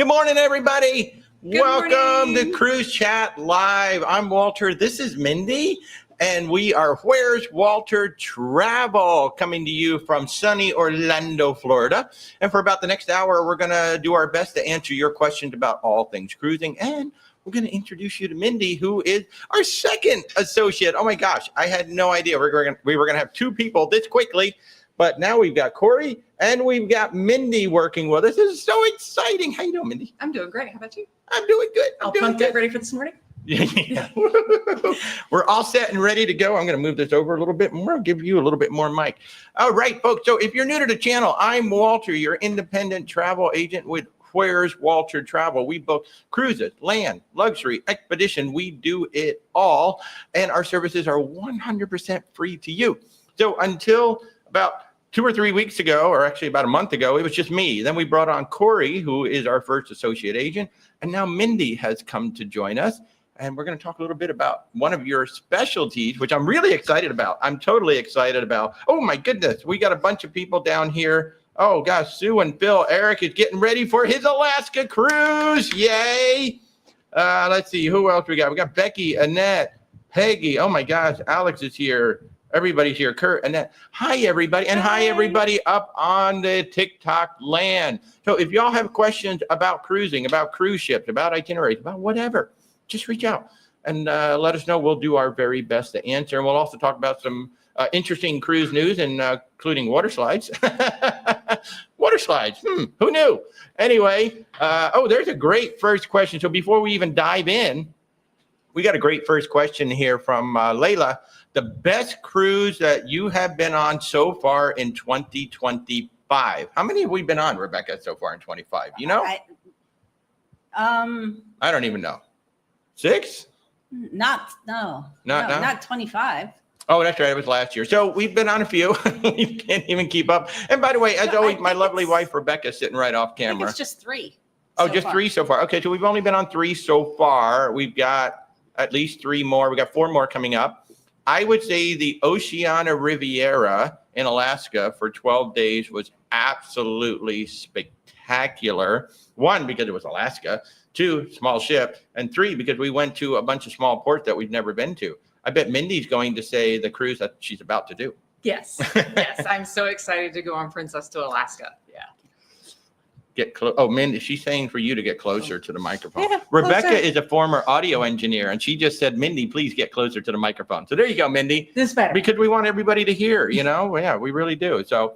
Good morning, everybody. Welcome morning. to Cruise Chat Live. I'm Walter. This is Mindy, and we are Where's Walter Travel, coming to you from sunny Orlando, Florida. And for about the next hour, we're going to do our best to answer your questions about all things cruising. And we're going to introduce you to Mindy, who is our second associate. Oh my gosh, I had no idea we were going to have two people this quickly. But now we've got Corey and we've got Mindy working with us. This is so exciting. How you doing, Mindy? I'm doing great. How about you? I'm doing good. All pumped up, ready for this morning? Yeah. We're all set and ready to go. I'm going to move this over a little bit more. I'll give you a little bit more mic. All right, folks. So if you're new to the channel, I'm Walter, your independent travel agent with Where's Walter Travel. We book cruises, land, luxury, expedition. We do it all. And our services are 100% free to you. So until about 2 or 3 weeks ago, or actually about a month ago, it was just me. Then we brought on Corey, who is our first associate agent. And now Mindy has come to join us. And we're going to talk a little bit about one of your specialties, which I'm really excited about. I'm totally excited about. Oh, my goodness. We got a bunch of people down here. Oh, gosh. Sue and Phil. Eric is getting ready for his Alaska cruise. Yay. Let's see. Who else we got? We got Becky, Annette, Peggy. Oh, my gosh. Alex is here. Everybody's here. Kurt, Annette. Hi, everybody. And hi, everybody up on the TikTok land. So if y'all have questions about cruising, about cruise ships, about itineraries, about whatever, just reach out and let us know. We'll do our very best to answer. And we'll also talk about some interesting cruise news, and including water slides. Water slides. Who knew? Anyway, there's a great first question. So before we even dive in, we got a great first question here from Layla. The best cruise that you have been on so far in 2025. How many have we been on, Rebecca, so far in 25? You know? I don't even know. 6? Not 25. Oh, that's right. It was last year. So we've been on a few. We can't even keep up. And by the way, as always, my lovely wife, Rebecca, sitting right off camera. I think it's just 3. Oh, just 3 so far. Okay, so we've only been on 3 so far. We've got at least 3 more. We got 4 more coming up. I would say the Oceana Riviera in Alaska for 12 days was absolutely spectacular. 1, because it was Alaska. 2, small ship. And 3, because we went to a bunch of small ports that we've never been to. I bet Mindy's going to say the cruise that she's about to do. Yes. Yes. I'm so excited to go on Princess to Alaska. Yeah. Get close. Oh, Mindy, she's saying for you to get closer to the microphone. Yeah, Rebecca closer. is a former audio engineer, and she just said, Mindy, please get closer to the microphone. So there you go, Mindy. This is better. Because we want everybody to hear, you know? Yeah, we really do. So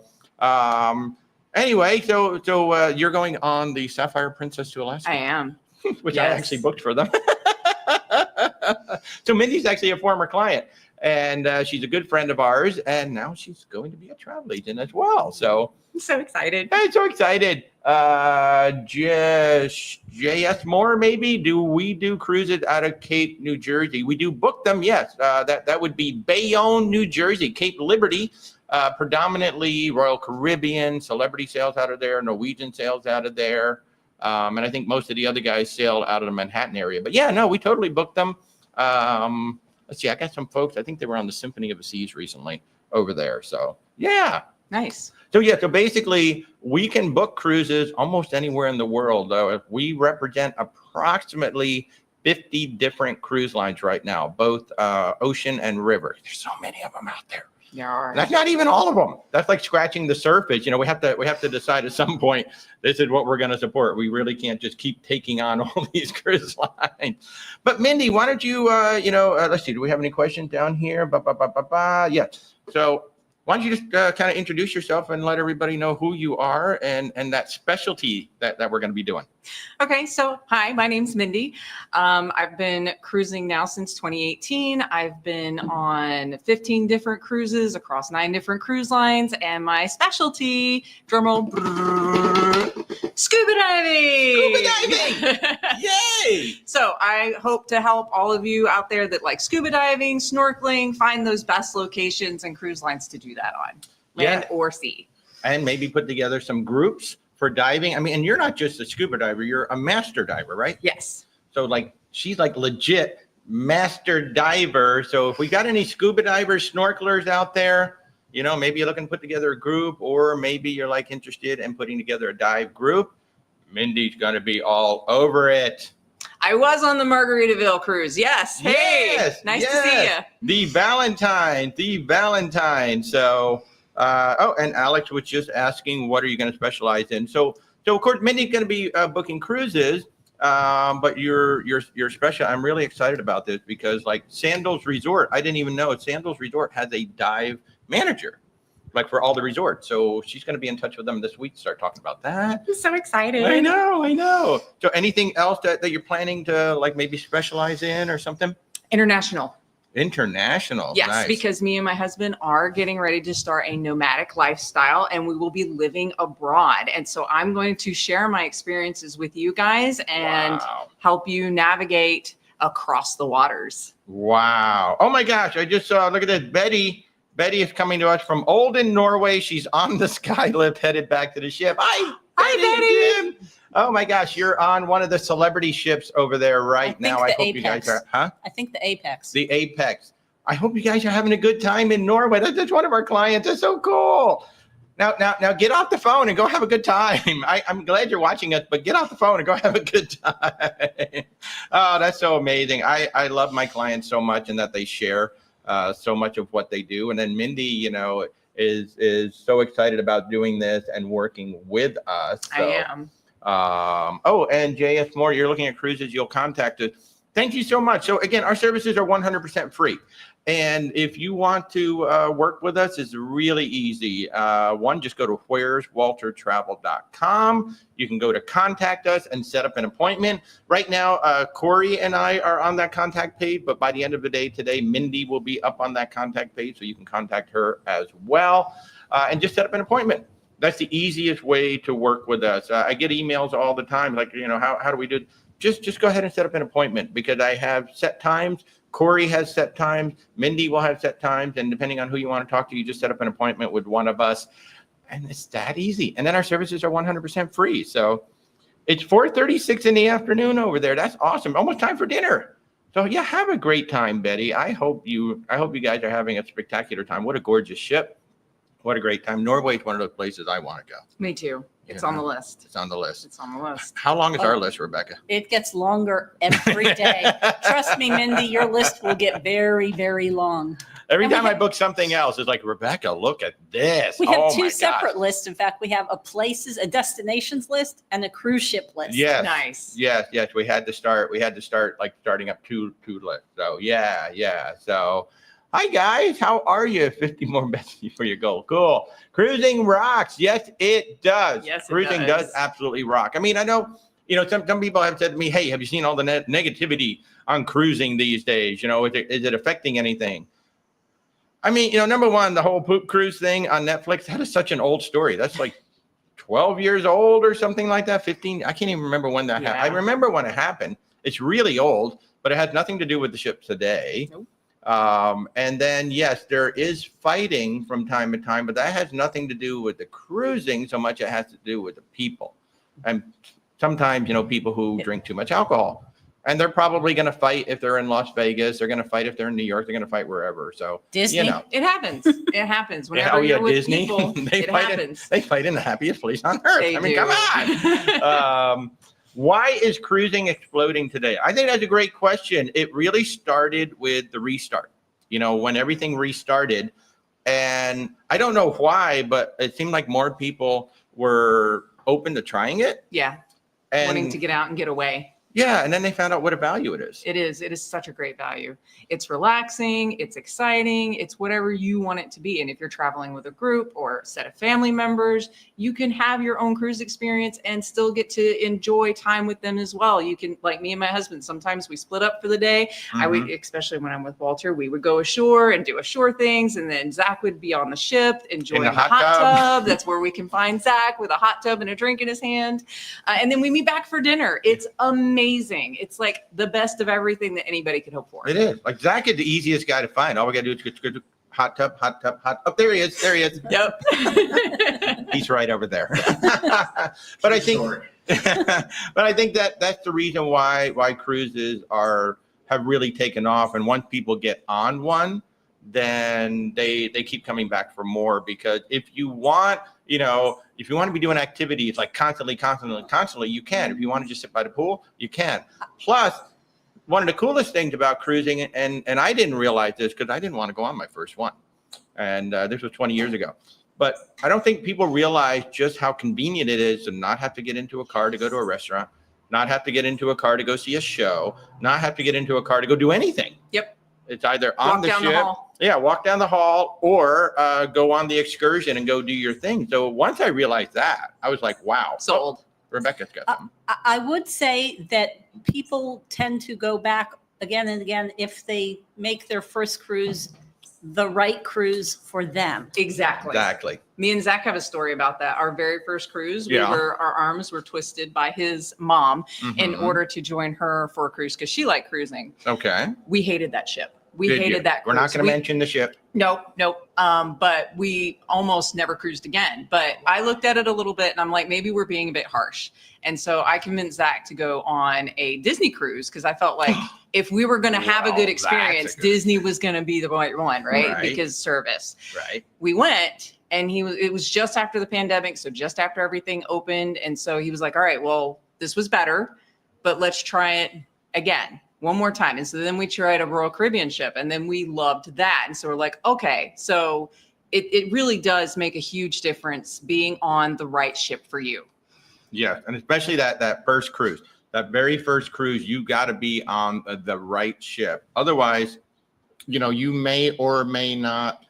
anyway, so you're going on the Sapphire Princess to Alaska? I am. Which I actually booked for them. So Mindy's actually a former client, and she's a good friend of ours, and now she's going to be a travel agent as well. So I'm so excited. I'm so excited. JS Moore, maybe? Do we do cruises out of Cape, New Jersey? We do book them, yes. That would be Bayonne, New Jersey, Cape Liberty, predominantly Royal Caribbean, Celebrity sails out of there, Norwegian sails out of there. And I think most of the other guys sail out of the Manhattan area. But yeah, no, we totally booked them. Let's see, I got some folks, I think they were on the Symphony of the Seas recently over there. So yeah. Nice. So yeah, so basically we can book cruises almost anywhere in the world. We represent approximately 50 different cruise lines right now, both ocean and river. There's so many of them out there. Yeah. That's not even all of them. That's like scratching the surface. You know, we have to decide at some point, this is what we're going to support. We really can't just keep taking on all these cruise lines. But Mindy, why don't you, let's see, do we have any questions down here? Yeah. So why don't you just kind of introduce yourself and let everybody know who you are and that specialty that we're going to be doing. Okay, so hi, my name's Mindy. I've been cruising now since 2018. I've been on 15 different cruises across 9 different cruise lines, and my specialty, drumroll, scuba diving. Scuba diving! Yay! So I hope to help all of you out there that like scuba diving, snorkeling, find those best locations and cruise lines to do that on, land or sea. And maybe put together some groups for diving. I mean, and you're not just a scuba diver, you're a master diver, right? Yes. So like, she's like legit master diver. So if we got any scuba divers, snorkelers out there, you know, maybe you're looking to put together a group, or maybe you're like interested in putting together a dive group, Mindy's going to be all over it. I was on the Margaritaville cruise. Yes. Hey, Yes, nice to yes. see you. The Valentine. So, and Alex was just asking, what are you going to specialize in? So of course, Mindy's going to be booking cruises, but you're special. I'm really excited about this because like Sandals Resort, I didn't even know Sandals Resort has a dive manager, like for all the resorts. So she's going to be in touch with them this week to start talking about that. I'm so excited. I know. So anything else that you're planning to like maybe specialize in or something? International. Yes, Nice. Because me and my husband are getting ready to start a nomadic lifestyle and we will be living abroad. And so I'm going to share my experiences with you guys and help you navigate across the waters. Wow. Oh my gosh. I just saw, look at this. Betty is coming to us from Olden, Norway. She's on the Skylift headed back to the ship. Hi, Betty. Oh my gosh. You're on one of the celebrity ships over there right now. I hope you guys are, I think the Apex. The Apex. I hope you guys are having a good time in Norway. That's one of our clients. That's so cool. Now get off the phone and go have a good time. I'm glad you're watching us, but get off the phone and go have a good time. Oh, that's so amazing. I love my clients so much and that they share so much of what they do. And then Mindy, is so excited about doing this and working with us. So, I am. And JS Moore, you're looking at cruises, you'll contact us. Thank you so much. So again, our services are 100% free. And if you want to work with us, it's really easy. Just go to where'swaltertravel.com. You can go to contact us and set up an appointment. Right now, Corey and I are on that contact page, but by the end of the day today, Mindy will be up on that contact page, so you can contact her as well and just set up an appointment. That's the easiest way to work with us. I get emails all the time, like, how do we do it? Just go ahead and set up an appointment because I have set times. Corey has set times. Mindy will have set times. And depending on who you want to talk to, you just set up an appointment with one of us. And it's that easy. And then our services are 100% free. So it's 4:36 in the afternoon over there. That's awesome. Almost time for dinner. So yeah, have a great time, Betty. I hope you guys are having a spectacular time. What a gorgeous ship. What a great time. Norway is one of those places I want to go. Me too. It's on the list. It's on the list. It's on the list. How long is our list, Rebecca? It gets longer every day. Trust me, Mindy, your list will get very, very long. Every time I book something else, it's like, Rebecca, look at this. We have two separate lists. In fact, we have a destinations list and a cruise ship list. Yes. Nice. Yes. We had to start like starting up two lists. So yeah. So hi guys, how are you? 50 more minutes before you go. Cool. Cruising rocks. Yes, it does. Yes, Cruising does absolutely rock. I mean, I know, some people have said to me, hey, have you seen all the negativity on cruising these days? Is it affecting anything? I mean, number one, the whole poop cruise thing on Netflix, that is such an old story. That's like 12 years old or something like that. 15. I can't even remember when that happened. I remember when it happened. It's really old, but it has nothing to do with the ship today. Nope. And then, yes, there is fighting from time to time, but that has nothing to do with the cruising so much. It has to do with the people. And sometimes, people who drink too much alcohol, and they're probably going to fight if they're in Las Vegas. They're going to fight if they're in New York. They're going to fight wherever. So Disney. It happens. It happens. Whenever you're with Disney. people, it happens. They fight in the happiest place on earth. They do. Come on. Why is cruising exploding today? I think that's a great question. It really started with the restart, when everything restarted. And I don't know why, but it seemed like more people were open to trying it. Yeah. And wanting to get out and get away. Yeah. And then they found out what a value it is. It is. It is such a great value. It's relaxing. It's exciting. It's whatever you want it to be. And if you're traveling with a group or a set of family members, you can have your own cruise experience and still get to enjoy time with them as well. You can, like me and my husband, sometimes we split up for the day. Mm-hmm. Especially when I'm with Walter, we would go ashore and do ashore things. And then Zach would be on the ship enjoying the hot tub. That's where we can find Zach with a hot tub and a drink in his hand. And then we meet back for dinner. It's amazing. It's like the best of everything that anybody could hope for. It is. Like Zach is the easiest guy to find. All we got to do is go to hot tub. Oh, there he is. Yep. He's right over there. But I think that's the reason why cruises have really taken off. And once people get on one, then they keep coming back for more. Because if you want, if you want to be doing activities like constantly, you can. If you want to just sit by the pool, you can. Plus, one of the coolest things about cruising, and I didn't realize this because I didn't want to go on my first one, and this was 20 years ago. But I don't think people realize just how convenient it is to not have to get into a car to go to a restaurant, not have to get into a car to go see a show, not have to get into a car to go do anything. Yep. It's either on the ship, walk down the hall, or go on the excursion and go do your thing. So once I realized that, I was like, wow. Sold. Oh, Rebecca's got some. I would say that people tend to go back again and again if they make their first cruise the right cruise for them. Exactly. Me and Zach have a story about that. Our very first cruise, our arms were twisted by his mom in order to join her for a cruise because she liked cruising. Okay. We hated that ship. We hated that cruise. We're not going to mention the ship. Nope. But we almost never cruised again. But I looked at it a little bit and I'm like, maybe we're being a bit harsh. And so I convinced Zach to go on a Disney cruise because I felt like if we were going to have a good experience, Disney was going to be the right one, right? Because service. Right. We went and it was just after the pandemic. So just after everything opened. And so he was like, all right, well, this was better, but let's try it again. One more time. And so then we tried a Royal Caribbean ship and then we loved that. And so we're like, okay, so it really does make a huge difference being on the right ship for you. Yeah. And especially that first cruise, that very first cruise, you got to be on the right ship. Otherwise, you may or may not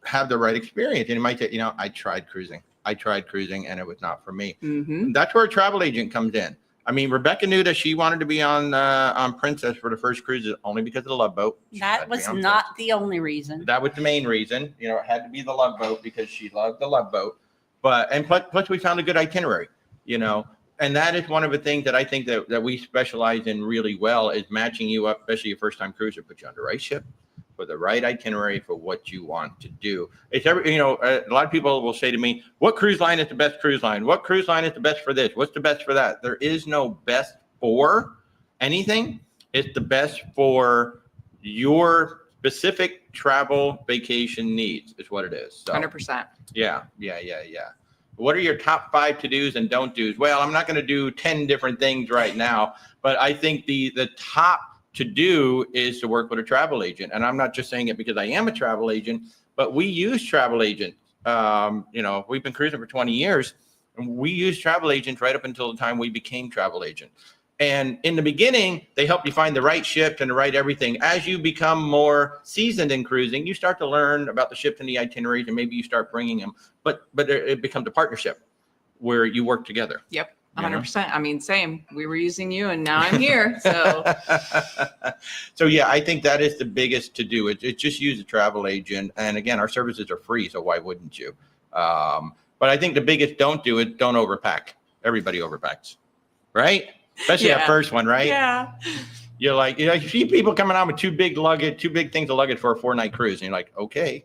have the right experience. And you might say, I tried cruising and it was not for me. Mm-hmm. That's where a travel agent comes in. I mean, Rebecca knew that she wanted to be on Princess for the first cruise only because of the Love Boat. That was not the only reason. That was the main reason. It had to be the Love Boat because she loved the Love Boat. And plus we found a good itinerary, and that is one of the things that I think that we specialize in really well is matching you up, especially a first-time cruiser, put you on the right ship for the right itinerary for what you want to do. It's a lot of people will say to me, what cruise line is the best cruise line? What cruise line is the best for this? What's the best for that? There is no best for anything. It's the best for your specific travel vacation needs is what it is. So, 100%. Yeah. What are your top 5 to-dos and don't do's? Well, I'm not going to do 10 different things right now, but I think the top to do is to work with a travel agent. And I'm not just saying it because I am a travel agent, but we use travel agents. We've been cruising for 20 years and we use travel agents right up until the time we became travel agents. And in the beginning, they help you find the right ship and the right everything. As you become more seasoned in cruising, you start to learn about the ships and the itineraries, and maybe you start bringing them. But it becomes a partnership where you work together. Yep. 100%. I mean, same. We were using you and now I'm here. So, yeah, I think that is the biggest to do. It's just use a travel agent. And again, our services are free. So why wouldn't you? But I think the biggest don't do it. Don't overpack. Everybody overpacks, right? Especially that first one, right? Yeah. You're like, you see people coming on with two big things of luggage for a 4-night cruise. And you're like, okay.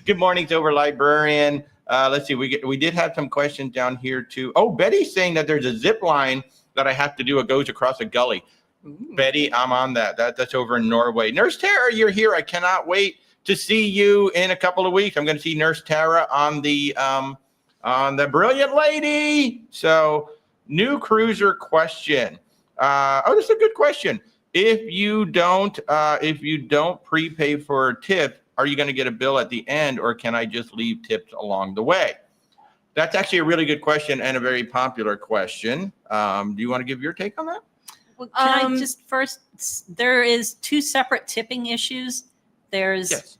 Good morning, Silver Librarian. Let's see, we did have some questions down here too. Oh, Betty's saying that there's a zip line that I have to do. It goes across a gully. Ooh. Betty, I'm on that. That's over in Norway. Nurse Tara, you're here. I cannot wait to see you in a couple of weeks. I'm going to see Nurse Tara on the Brilliant Lady. So, new cruiser question. This is a good question. If you don't prepay for a tip, are you going to get a bill at the end, or can I just leave tips along the way? That's actually a really good question and a very popular question. Do you want to give your take on that? Well, can I just first, there is 2 separate tipping issues. There's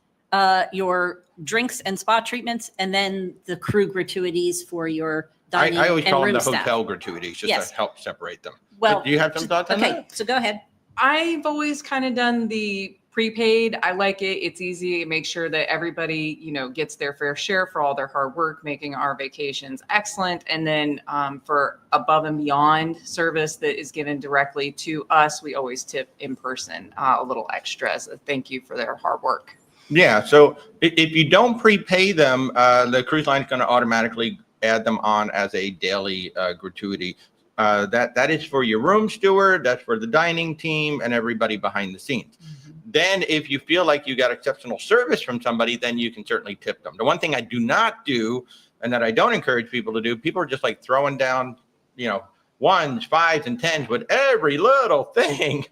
your drinks and spa treatments, and then the crew gratuities for your dining I always call them the staff. hotel gratuities, just to help separate them. Well, but do you have some thoughts on that? Okay, so go ahead. I've always kind of done the prepaid. I like it. It's easy. It makes sure that everybody, gets their fair share for all their hard work, making our vacations excellent. And then for above and beyond service that is given directly to us, we always tip in person a little extra as a thank you for their hard work. Yeah. So if you don't prepay them, the cruise line is going to automatically add them on as a daily gratuity. That is for your room steward, that's for the dining team, and everybody behind the scenes. Mm-hmm. Then if you feel like you got exceptional service from somebody, then you can certainly tip them. The one thing I do not do, and that I don't encourage people to do, people are just like throwing down, ones, fives, and tens with every little thing.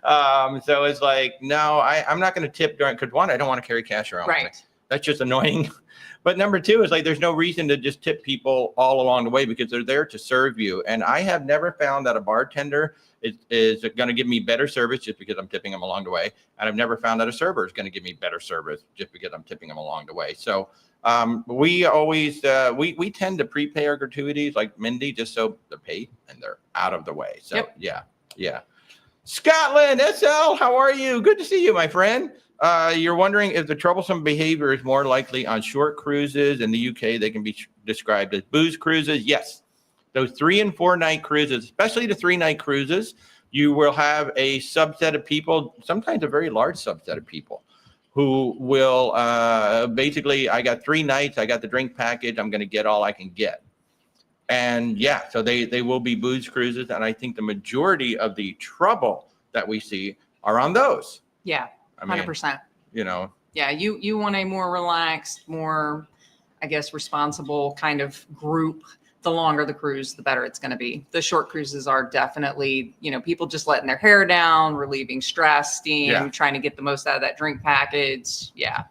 So it's like, no, I'm not going to tip during, because one, I don't want to carry cash around. Right. With me. That's just annoying. But number two is like, there's no reason to just tip people all along the way because they're there to serve you. And I have never found that a bartender is going to give me better service just because I'm tipping them along the way. And I've never found that a server is going to give me better service just because I'm tipping them along the way. So we always, we tend to prepay our gratuities like Mindy, just so they're paid and they're out of the way. So yeah. Scotland, SL, how are you? Good to see you, my friend. You're wondering if the troublesome behavior is more likely on short cruises. In the UK, they can be described as booze cruises. Yes, those 3 and 4 night cruises, especially the 3-night cruises, you will have a subset of people, sometimes a very large subset of people, who will basically, I got 3 nights, I got the drink package, I'm going to get all I can get. And yeah, so they will be booze cruises. And I think the majority of the trouble that we see are on those. Yeah. 100%. Yeah, you want a more relaxed, more, I guess, responsible kind of group. The longer the cruise, the better it's going to be. The short cruises are definitely, people just letting their hair down, relieving stress, steam, trying to get the most out of that drink package. Yeah.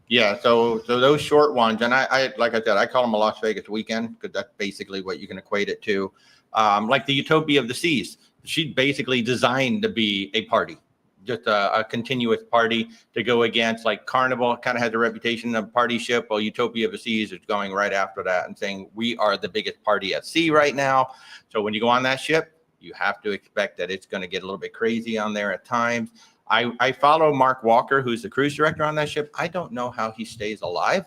Yeah. So those short ones, and I like I said, I call them a Las Vegas weekend because that's basically what you can equate it to. Like the Utopia of the Seas, she's basically designed to be a party. Just a continuous party to go against. Like Carnival kind of has a reputation of party ship. Well, Utopia of the Seas is going right after that and saying we are the biggest party at sea right now. So when you go on that ship, you have to expect that it's going to get a little bit crazy on there at times. I follow Mark Walker, who's the cruise director on that ship. I don't know how he stays alive.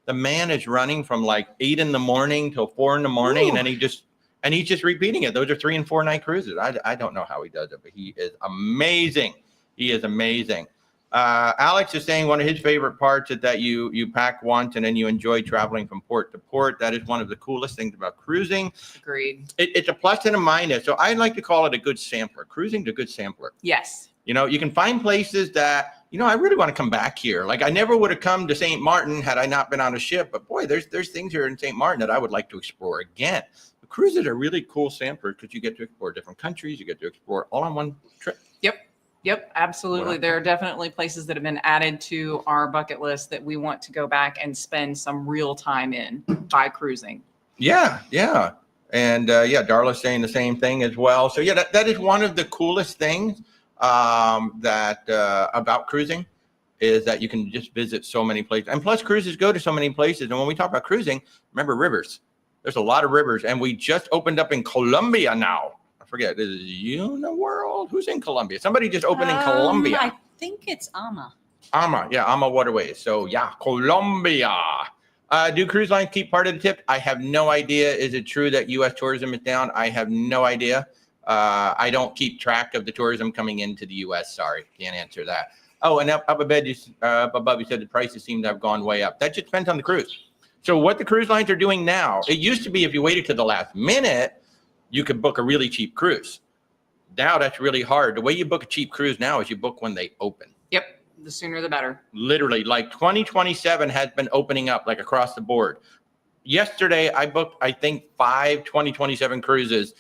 The man is running from like 8 in the morning till 4 in the morning, and he's just repeating it. Those are 3 and 4 night cruises. I don't know how he does it, but he is amazing. He is amazing. Alex is saying one of his favorite parts is that you pack once and then you enjoy traveling from port to port. That is one of the coolest things about cruising. Agreed. It's a plus and a minus. So I like to call it a good sampler. Cruising's a good sampler. Yes. You can find places that, I really want to come back here. Like I never would have come to St. Martin had I not been on a ship. But boy, there's things here in St. Martin that I would like to explore again. The cruises are really cool samplers because you get to explore different countries. You get to explore all on one trip. Yep, absolutely. There are definitely places that have been added to our bucket list that we want to go back and spend some real time in by cruising. Yeah. And Darla's saying the same thing as well. So yeah, that is one of the coolest things that about cruising is that you can just visit so many places. And plus cruises go to so many places. And when we talk about cruising, remember rivers. There's a lot of rivers. And we just opened up in Colombia now. Forget, is it Uniworld? Who's in Colombia? Somebody just opened in Colombia. I think it's Ama. Ama Waterways. So yeah, Colombia. Do cruise lines keep part of the tip? I have no idea. Is it true that U.S. tourism is down? I have no idea. I don't keep track of the tourism coming into the U.S. Sorry, can't answer that. Oh, and up above you said the prices seem to have gone way up. That just depends on the cruise. So what the cruise lines are doing now, it used to be if you waited to the last minute, you could book a really cheap cruise. Now that's really hard. The way you book a cheap cruise now is you book when they open. Yep. The sooner the better. Literally, like 2027 has been opening up like across the board. Yesterday, I booked, I think, 5 2027 cruises.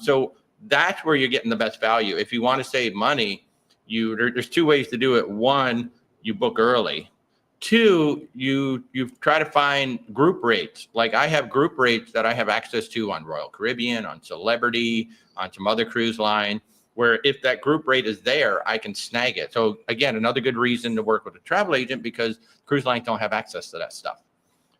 So that's where you're getting the best value. If you want to save money, there's 2 ways to do it. 1, you book early. 2, you try to find group rates. Like I have group rates that I have access to on Royal Caribbean, on Celebrity, on some other cruise line, where if that group rate is there, I can snag it. So again, another good reason to work with a travel agent because cruise lines don't have access to that stuff.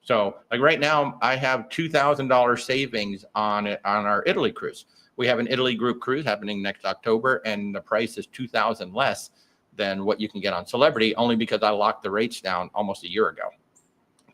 So like right now, I have $2,000 savings on our Italy cruise. We have an Italy group cruise happening next October, and the price is $2,000 less than what you can get on Celebrity, only because I locked the rates down almost a year ago.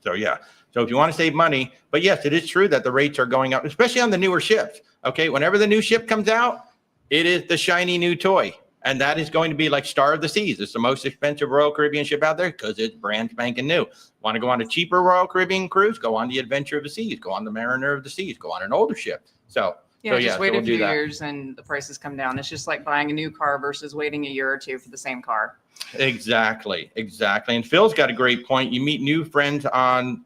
So yeah. So if you want to save money, but yes, it is true that the rates are going up, especially on the newer ships. Okay. Whenever the new ship comes out, it is the shiny new toy. And that is going to be like Star of the Seas. It's the most expensive Royal Caribbean ship out there because it's brand spanking new. Want to go on a cheaper Royal Caribbean cruise? Go on the Adventure of the Seas. Go on the Mariner of the Seas. Go on an older ship. So Yeah, So, just so wait we'll a do few that. years and the prices come down. It's just like buying a new car versus waiting a year or two for the same car. Exactly. And Phil's got a great point. You meet new friends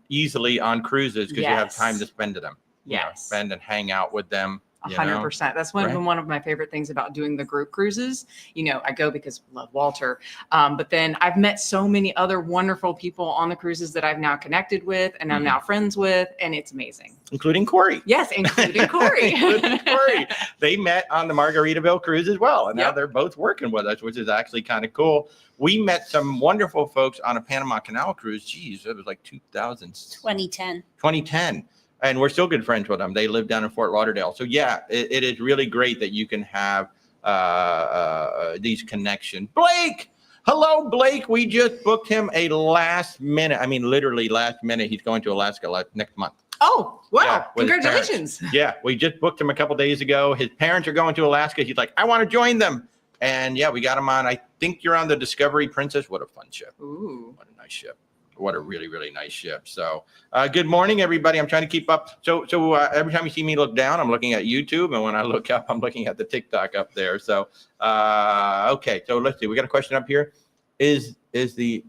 easily on cruises because you have time to spend with them. Yes. Spend and hang out with them. 100%. That's right? one of my favorite things about doing the group cruises. I go because I love Walter, but then I've met so many other wonderful people on the cruises that I've now connected with and I'm now friends with, and it's amazing. Including Corey. Yes, including Corey. Including Corey. They met on the Margaritaville cruise as well, and now they're both working with us, which is actually kind of cool. We met some wonderful folks on a Panama Canal cruise. Geez, it was like 2010. And we're still good friends with them. They live down in Fort Lauderdale. So yeah, it is really great that you can have these connections. Blake, hello, Blake. We just booked him a last minute. I mean, literally last minute. He's going to Alaska next month. Oh, wow. Yeah, Congratulations. Yeah, we just booked him a couple days ago. His parents are going to Alaska. He's like, I want to join them. And yeah, we got him on. I think you're on the Discovery Princess. What a fun ship. Ooh. What a nice ship. What a really, really nice ship. So good morning, everybody. I'm trying to keep up. So every time you see me look down, I'm looking at YouTube. And when I look up, I'm looking at the TikTok up there. So, okay. So let's see. We got a question up here. Is the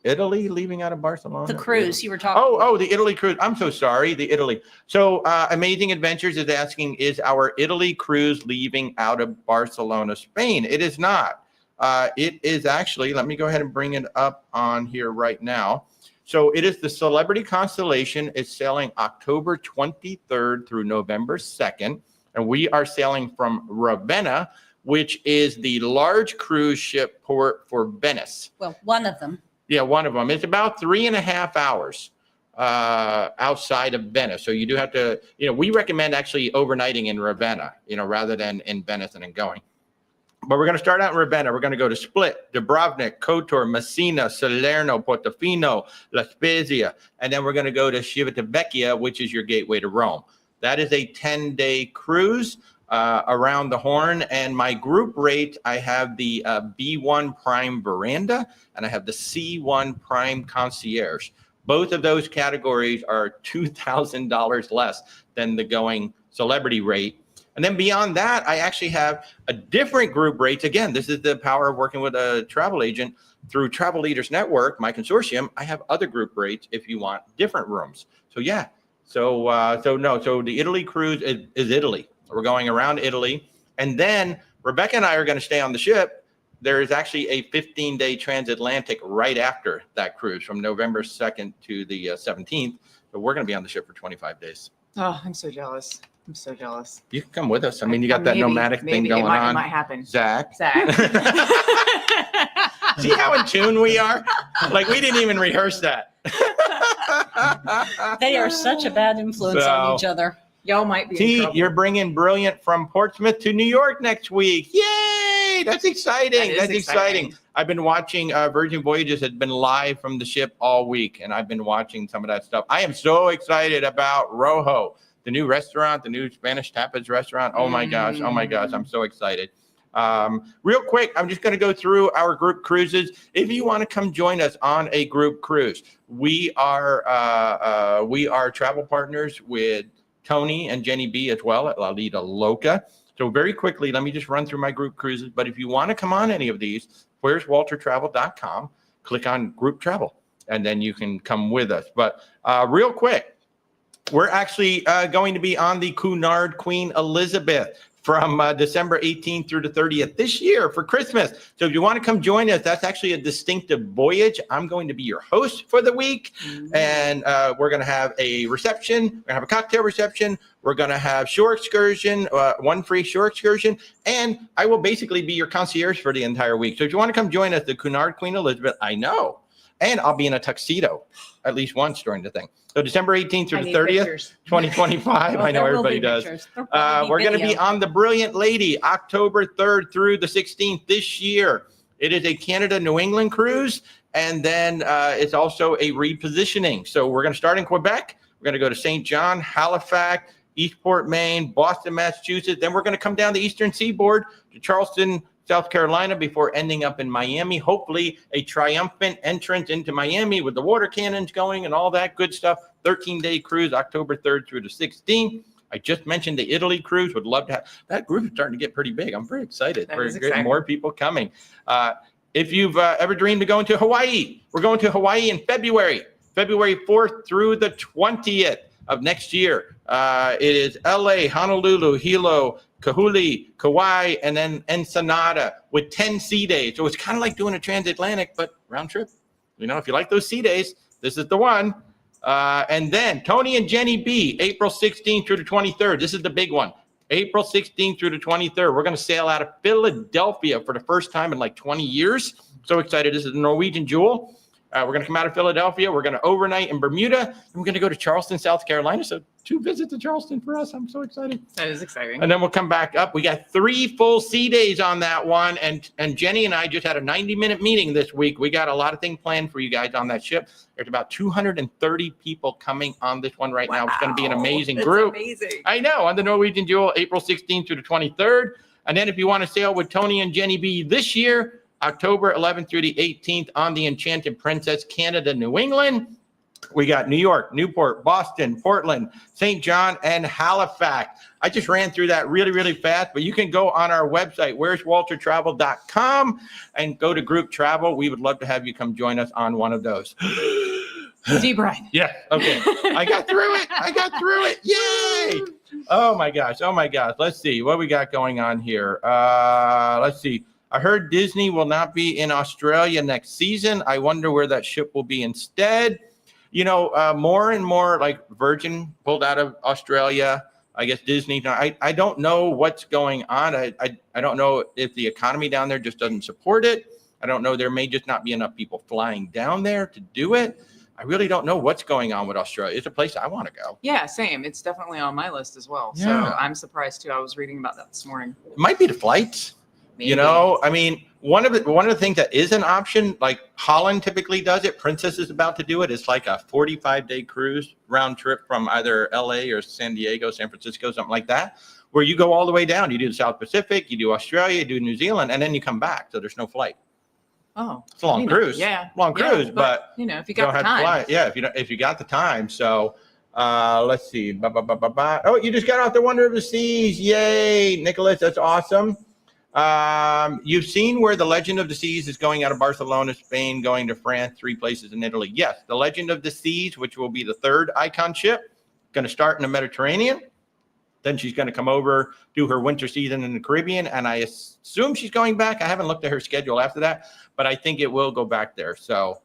Italy leaving out of Barcelona? The cruise you were talking Oh, the Italy cruise. I'm so sorry. The Italy. So Amazing Adventures is asking, is our Italy cruise leaving out of Barcelona, Spain? It is not. It is actually, let me go ahead and bring it up on here right now. So it is the Celebrity Constellation. It's sailing October 23rd through November 2nd. And we are sailing from Ravenna, which is the large cruise ship port for Venice. Well, one of them. Yeah, one of them. It's about 3.5 hours outside of Venice. So you do have to, we recommend actually overnighting in Ravenna, rather than in Venice and then going. But we're going to start out in Ravenna. We're going to go to Split, Dubrovnik, Kotor, Messina, Salerno, Portofino, La Spezia. And then we're going to go to Civitavecchia, which is your gateway to Rome. That is a 10-day cruise around the Horn. And my group rate, I have the B1 Prime Veranda and I have the C1 Prime Concierge. Both of those categories are $2,000 less than the going celebrity rate. And then beyond that, I actually have a different group rates. Again, this is the power of working with a travel agent through Travel Leaders Network, my consortium. I have other group rates if you want different rooms. So yeah, so the Italy cruise is Italy. We're going around Italy. And then Rebecca and I are going to stay on the ship. There is actually a 15-day transatlantic right after that cruise from November 2nd to the 17th. So we're going to be on the ship for 25 days. Oh, I'm so jealous. You can come with us. I mean, you got that nomadic thing going on. It might happen. Zach. See how in tune we are? Like, we didn't even rehearse that. They are such a bad influence on each other. Y'all might be in T, trouble. you're bringing Brilliant from Portsmouth to New York next week. Yay! That's exciting. That's exciting. I've been watching Virgin Voyages has been live from the ship all week, and I've been watching some of that stuff. I am so excited about Rojo, the new restaurant, the new Spanish tapas restaurant. Oh my gosh. I'm so excited. Real quick, I'm just going to go through our group cruises. If you want to come join us on a group cruise, we are travel partners with Tony and Jenny B as well at La Lita Loca. So very quickly, let me just run through my group cruises. But if you want to come on any of these, where'swaltertravel.com, click on group travel, and then you can come with us. But real quick, we're actually going to be on the Cunard Queen Elizabeth from December 18th through the 30th this year for Christmas. So if you want to come join us, that's actually a distinctive voyage. I'm going to be your host for the week. And we're going to have a reception. We're going to have a cocktail reception. We're going to have shore excursion, one free shore excursion. And I will basically be your concierge for the entire week. So if you want to come join us, the Cunard Queen Elizabeth, I know. And I'll be in a tuxedo at least once during the thing. So December 18th through the 30th, 2025. I know everybody does. We're going to be on the Brilliant Lady October 3rd through the 16th this year. It is a Canada New England cruise. And then it's also a repositioning. So we're going to start in Quebec. We're going to go to St. John, Halifax, Eastport, Maine, Boston, Massachusetts. Then we're going to come down the Eastern Seaboard to Charleston, South Carolina, before ending up in Miami. Hopefully a triumphant entrance into Miami with the water cannons going and all that good stuff. 13-day cruise, October 3rd through the 16th. I just mentioned the Italy cruise. Would love to have that group is starting to get pretty big. I'm very excited. That We're is getting exciting. more people coming. If you've ever dreamed of going to Hawaii, we're going to Hawaii in February 4th through the 20th of next year. It is LA, Honolulu, Hilo, Kahului, Kauai, and then Ensenada with 10 sea days. So it's kind of like doing a transatlantic, but round trip. You know, if you like those sea days, this is the one. And then Tony and Jenny B, April 16th through the 23rd. This is the big one. April 16th through the 23rd. We're going to sail out of Philadelphia for the first time in like 20 years. So excited. This is the Norwegian Jewel. We're going to come out of Philadelphia. We're going to overnight in Bermuda. And we're going to go to Charleston, South Carolina. So 2 visits to Charleston for us. I'm so excited. That is exciting. And then we'll come back up. We got 3 full sea days on that one. And Jenny and I just had a 90-minute meeting this week. We got a lot of things planned for you guys on that ship. There's about 230 people coming on this one right now. It's going to be an amazing That's group. Amazing. I know, on the Norwegian Jewel, April 16th through the 23rd. And then if you want to sail with Tony and Jenny B this year, October 11th through the 18th on the Enchanted Princess, Canada, New England. We got New York, Newport, Boston, Portland, St. John, and Halifax. I just ran through that really, really fast, but you can go on our website, where'swaltertravel.com, and go to group travel. We would love to have you come join us on one of those. Deep breath. Yeah. Okay. I got through it. Yay. Oh my gosh. Let's see what we got going on here. Let's see. I heard Disney will not be in Australia next season. I wonder where that ship will be instead. You know, more and more like Virgin pulled out of Australia. I guess Disney. I don't know what's going on. I don't know if the economy down there just doesn't support it. I don't know. There may just not be enough people flying down there to do it. I really don't know what's going on with Australia. It's a place I want to go. Yeah, same. It's definitely on my list as well. So Yeah. I'm surprised too. I was reading about that this morning. It might be the flights. Maybe. You know, I mean, one of the things that is an option, like Holland typically does it. Princess is about to do it. It's like a 45-day cruise round trip from either LA or San Diego, San Francisco, something like that, where you go all the way down. You do the South Pacific, you do Australia, you do New Zealand, and then you come back. So there's no flight. Oh, It's a long cruise. Yeah, long cruise, but you know, if you you got don't the have time. to fly. Yeah, if you got the time. So let's see. Oh, you just got off the Wonder of the Seas. Yay, Nicholas, that's awesome. You've seen where the Legend of the Seas is going out of Barcelona, Spain, going to France, 3 places in Italy. Yes, the Legend of the Seas, which will be the 3rd Icon ship, going to start in the Mediterranean. Then she's going to come over, do her winter season in the Caribbean, and I assume she's going back. I haven't looked at her schedule after that, but I think it will go back there. So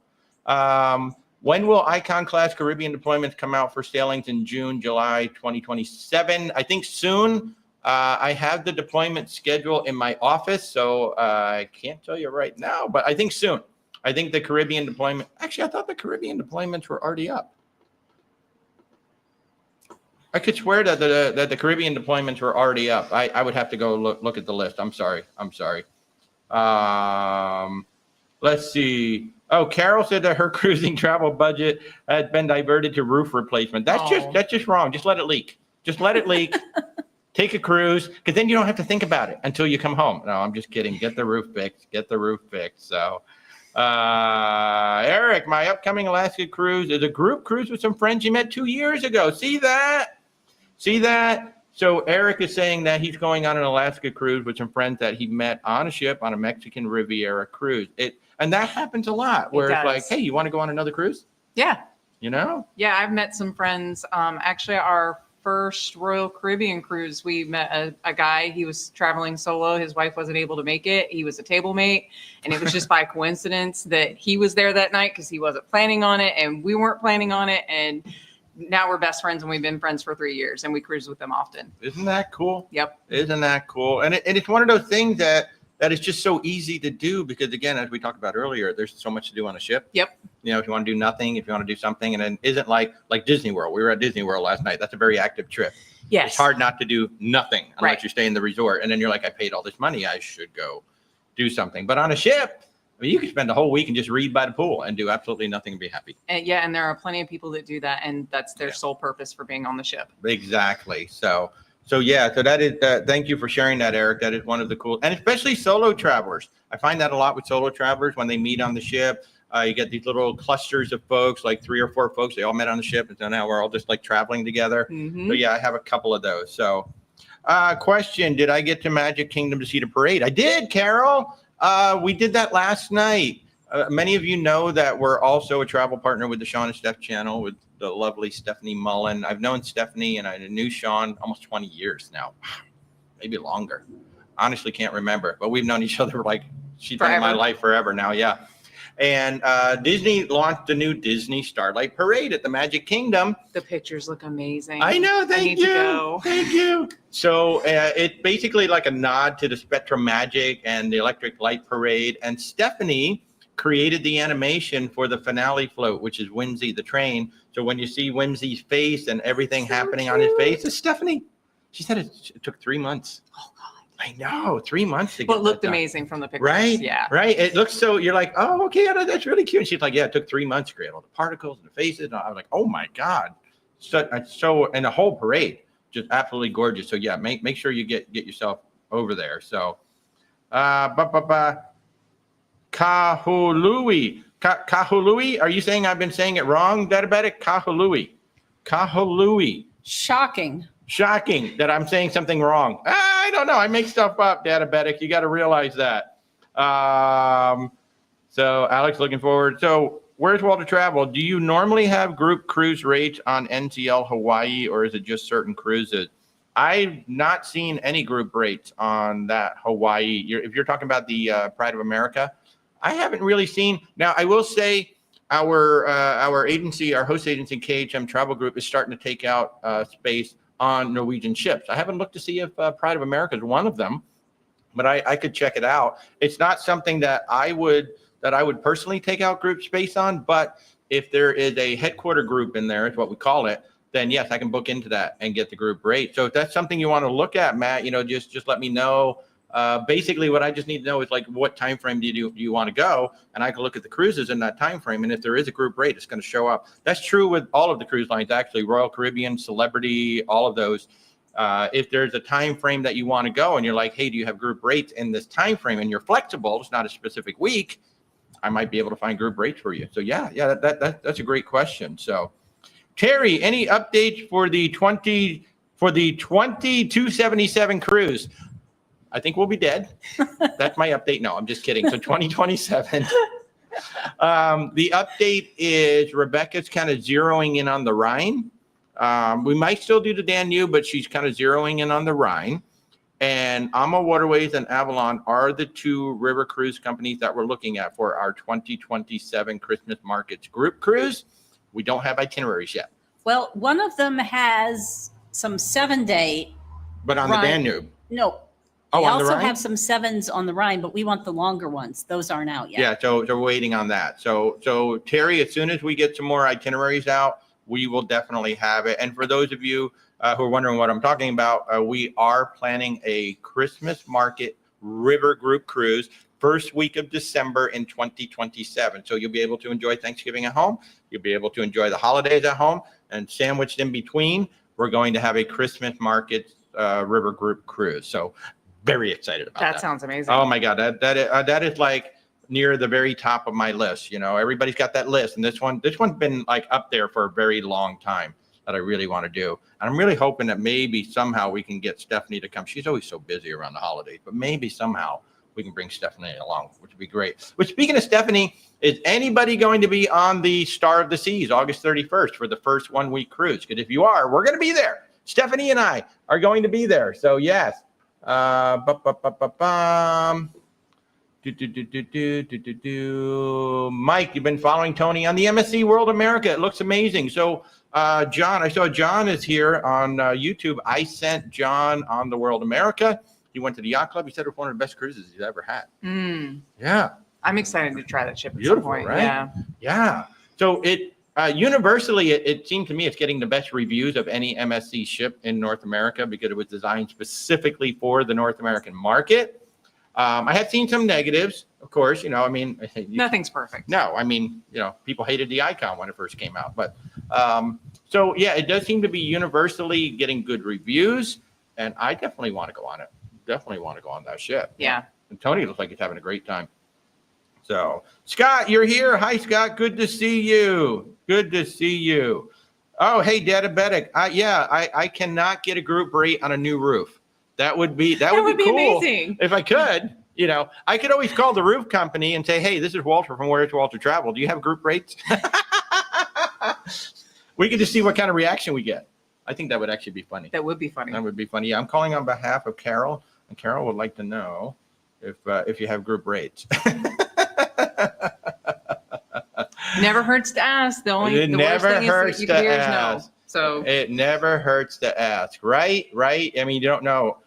when will Icon class Caribbean deployments come out for sailings in June, July 2027? I think soon. I have the deployment schedule in my office, so I can't tell you right now, but I think soon. I think the Caribbean deployment, actually, I thought the Caribbean deployments were already up. I could swear that the Caribbean deployments were already up. I would have to go look at the list. I'm sorry. Let's see. Oh, Carol said that her cruising travel budget has been diverted to roof replacement. That's just wrong. Just let it leak. Take a cruise, because then you don't have to think about it until you come home. No, I'm just kidding. Get the roof fixed. So, Eric, my upcoming Alaska cruise is a group cruise with some friends you met 2 years ago. See that? So Eric is saying that he's going on an Alaska cruise with some friends that he met on a ship on a Mexican Riviera cruise. And that happens a lot, where it's like, hey, you want to go on another cruise? Yeah. You know? Yeah, I've met some friends. Actually, our first Royal Caribbean cruise, we met a guy. He was traveling solo. His wife wasn't able to make it. He was a table mate, and it was just by coincidence that he was there that night because he wasn't planning on it and we weren't planning on it. And now we're best friends, and we've been friends for 3 years, and we cruise with them often. Isn't that cool? Yep. Isn't that cool? And it's one of those things that is just so easy to do, because again, as we talked about earlier, there's so much to do on a ship. Yep. You know, if you want to do nothing, if you want to do something, and it isn't like Disney World. We were at Disney World last night. That's a very active trip. Yes. It's hard not to do nothing unless Right. you stay in the resort. And then you're like, I paid all this money. I should go do something. But on a ship, I mean, you can spend the whole week and just read by the pool and do absolutely nothing and be happy. And there are plenty of people that do that, and that's their sole purpose for being on the ship. Exactly. So that is, thank you for sharing that, Eric. That is one of the cool, and especially solo travelers. I find that a lot with solo travelers when they meet on the ship. You get these little clusters of folks, like 3 or 4 folks. They all met on the ship, and so now we're all just like traveling together. Mhm. So yeah, I have a couple of those. So, question: did I get to Magic Kingdom to see the parade? I did, Carol. We did that last night. Many of you know that we're also a travel partner with the Sean and Steph channel with the lovely Stephanie Mullen. I've known Stephanie and I knew Sean almost 20 years now, maybe longer. Honestly, can't remember, but we've known each other like she's been in my life forever now. Yeah. And Disney launched the new Disney Starlight Parade at the Magic Kingdom. The pictures look amazing. I know. Thank you. Go. Thank you. So it's basically like a nod to the Spectrum Magic and the Electric Light Parade. And Stephanie created the animation for the finale float, which is Whimsy the train. So when you see Whimsy's face and everything happening on his face, it's Stephanie. She said it took 3 months. Oh, God. I know, 3 months to get Well, it looked that done. amazing from the pictures. Right? Yeah. Right? It looks so, you're like, oh, okay, that's really cute. And she's like, yeah, it took 3 months to create all the particles and the faces. And I was like, oh my God. So and the whole parade, just absolutely gorgeous. So yeah, make sure you get yourself over there. So, Kahului. Kahului? Are you saying I've been saying it wrong, Diabetic? Kahului. Kahului. Shocking that I'm saying something wrong. I don't know. I make stuff up, Diabetic. You got to realize that. So Alex, looking forward. So where's Walter Travel? Do you normally have group cruise rates on NCL Hawaii, or is it just certain cruises? I've not seen any group rates on that Hawaii. If you're talking about the Pride of America, I haven't really seen. Now, I will say our agency, our host agency, KHM Travel Group, is starting to take out space on Norwegian ships. I haven't looked to see if Pride of America is one of them, but I could check it out. It's not something that I would personally take out group space on, but if there is a headquarter group in there, is what we call it, then yes, I can book into that and get the group rate. So if that's something you want to look at, Matt, just let me know. Basically, what I just need to know is like what time frame do you want to go, and I can look at the cruises in that time frame. And if there is a group rate, it's going to show up. That's true with all of the cruise lines, actually. Royal Caribbean, Celebrity, all of those. If there's a time frame that you want to go, and you're like, hey, do you have group rates in this time frame? And you're flexible. It's not a specific week. I might be able to find group rates for you. So yeah, that's a great question. So Terry, any updates for the 2277 cruise? I think we'll be dead. That's my update. No, I'm just kidding. So 2027. The update is Rebecca's kind of zeroing in on the Rhine. We might still do the Danube, but she's kind of zeroing in on the Rhine. And AMA Waterways and Avalon are the 2 river cruise companies that we're looking at for our 2027 Christmas Markets group cruise. We don't have itineraries yet. Well, one of them has some 7-day. But on the Danube. No. Oh, they on the also Rhine? have some 7s on the Rhine, but we want the longer ones. Those aren't out yet. Yeah, so we're waiting on that. So Terry, as soon as we get some more itineraries out, we will definitely have it. And for those of you who are wondering what I'm talking about, we are planning a Christmas market river group cruise first week of December in 2027. So you'll be able to enjoy Thanksgiving at home. You'll be able to enjoy the holidays at home, and sandwiched in between, we're going to have a Christmas market river group cruise. So very excited about that. That sounds amazing. Oh my God, that is like near the very top of my list. Everybody's got that list, and this one's been like up there for a very long time that I really want to do. And I'm really hoping that maybe somehow we can get Stephanie to come. She's always so busy around the holidays, but maybe somehow we can bring Stephanie along, which would be great. But speaking of Stephanie, is anybody going to be on the Star of the Seas August 31st for the first 1-week cruise? Because if you are, we're going to be there. Stephanie and I are going to be there. So yes. Mike, you've been following Tony on the MSC World America. It looks amazing. So John, I saw John is here on YouTube. I sent John on the World America. He went to the yacht club. He said it was one of the best cruises he's ever had. Yeah. I'm excited to try that ship at Beautiful, some point. right? Yeah. So it universally, it seemed to me it's getting the best reviews of any MSC ship in North America because it was designed specifically for the North American market. I had seen some negatives, of course. Nothing's perfect. No, people hated the Icon when it first came out. But so, yeah, it does seem to be universally getting good reviews. And I definitely want to go on it. Definitely want to go on that ship. Yeah. And Tony looks like he's having a great time. So Scott, you're here. Hi, Scott. Good to see you. Good to see you. Oh, hey, diabetic. I cannot get a group rate on a new roof. That would be cool amazing. if I could. You know, I could always call the roof company and say, hey, this is Walter from Where's Walter Travel. Do you have group rates? We can just see what kind of reaction we get. I think that would actually be funny. That would be funny. That would be funny. Yeah, I'm calling on behalf of Carol, and Carol would like to know if you have group rates. Never hurts to ask. The worst thing is that you can hear is no. So it never hurts to ask, right? I mean, you don't know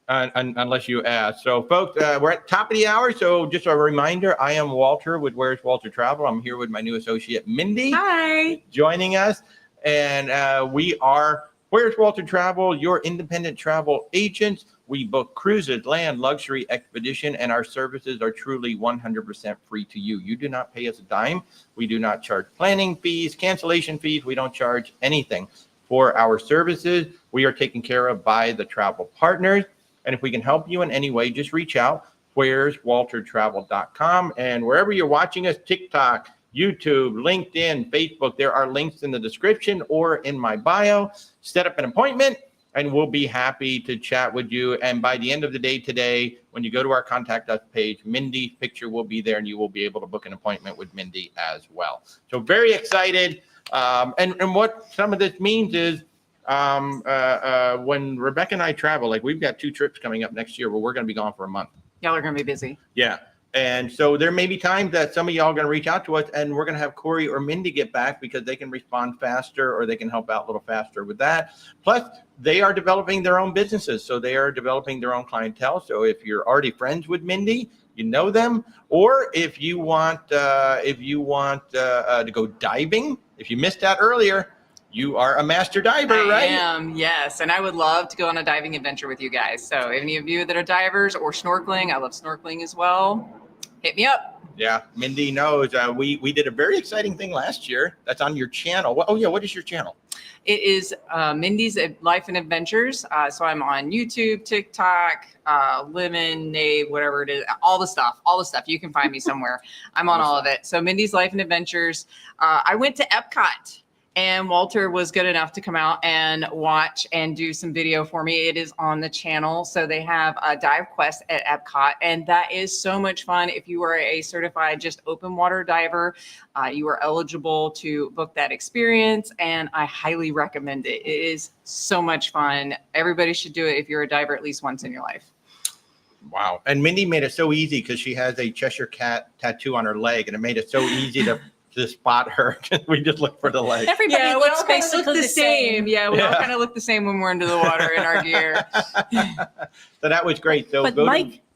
unless you ask. So, folks, we're at the top of the hour. So, just a reminder: I am Walter with Where's Walter Travel. I'm here with my new associate, Mindy. Hi. Joining us, and we are Where's Walter Travel, your independent travel agents. We book cruises, land, luxury, expedition, and our services are truly 100% free to you. You do not pay us a dime. We do not charge planning fees, cancellation fees. We don't charge anything for our services. We are taken care of by the travel partners. And if we can help you in any way, just reach out. where'swaltertravel.com. And wherever you're watching us, TikTok, YouTube, LinkedIn, Facebook, there are links in the description or in my bio. Set up an appointment and we'll be happy to chat with you. And by the end of the day today, when you go to our contact us page, Mindy's picture will be there and you will be able to book an appointment with Mindy as well. So very excited. And what some of this means is when Rebecca and I travel, like we've got 2 trips coming up next year where we're going to be gone for a month. Y'all are going to be busy. Yeah. And so there may be times that some of y'all are going to reach out to us and we're going to have Corey or Mindy get back because they can respond faster or they can help out a little faster with that. Plus, they are developing their own businesses. So they are developing their own clientele. So if you're already friends with Mindy, you know them, or if you want to go diving, if you missed that earlier, you are a master diver, right? I am, yes. And I would love to go on a diving adventure with you guys. So any of you that are divers or snorkeling, I love snorkeling as well. Hit me up. Yeah, Mindy knows. We did a very exciting thing last year. That's on your channel. What is your channel? It is Mindy's Life and Adventures. So I'm on YouTube, TikTok, Lemon, Nave, whatever it is, all the stuff. You can find me somewhere. I'm on all of it. So Mindy's Life and Adventures. I went to Epcot. And Walter was good enough to come out and watch and do some video for me. It is on the channel. So they have a dive quest at Epcot. And that is so much fun. If you are a certified just open water diver, you are eligible to book that experience. And I highly recommend it. It is so much fun. Everybody should do it if you're a diver at least once in your life. Wow. And Mindy made it so easy because she has a Cheshire cat tattoo on her leg. And it made it so easy to spot her. We just look for the leg. Everybody looks basically the same. Yeah, we all kind of look the same when we're into the water in our gear. So that was great. So but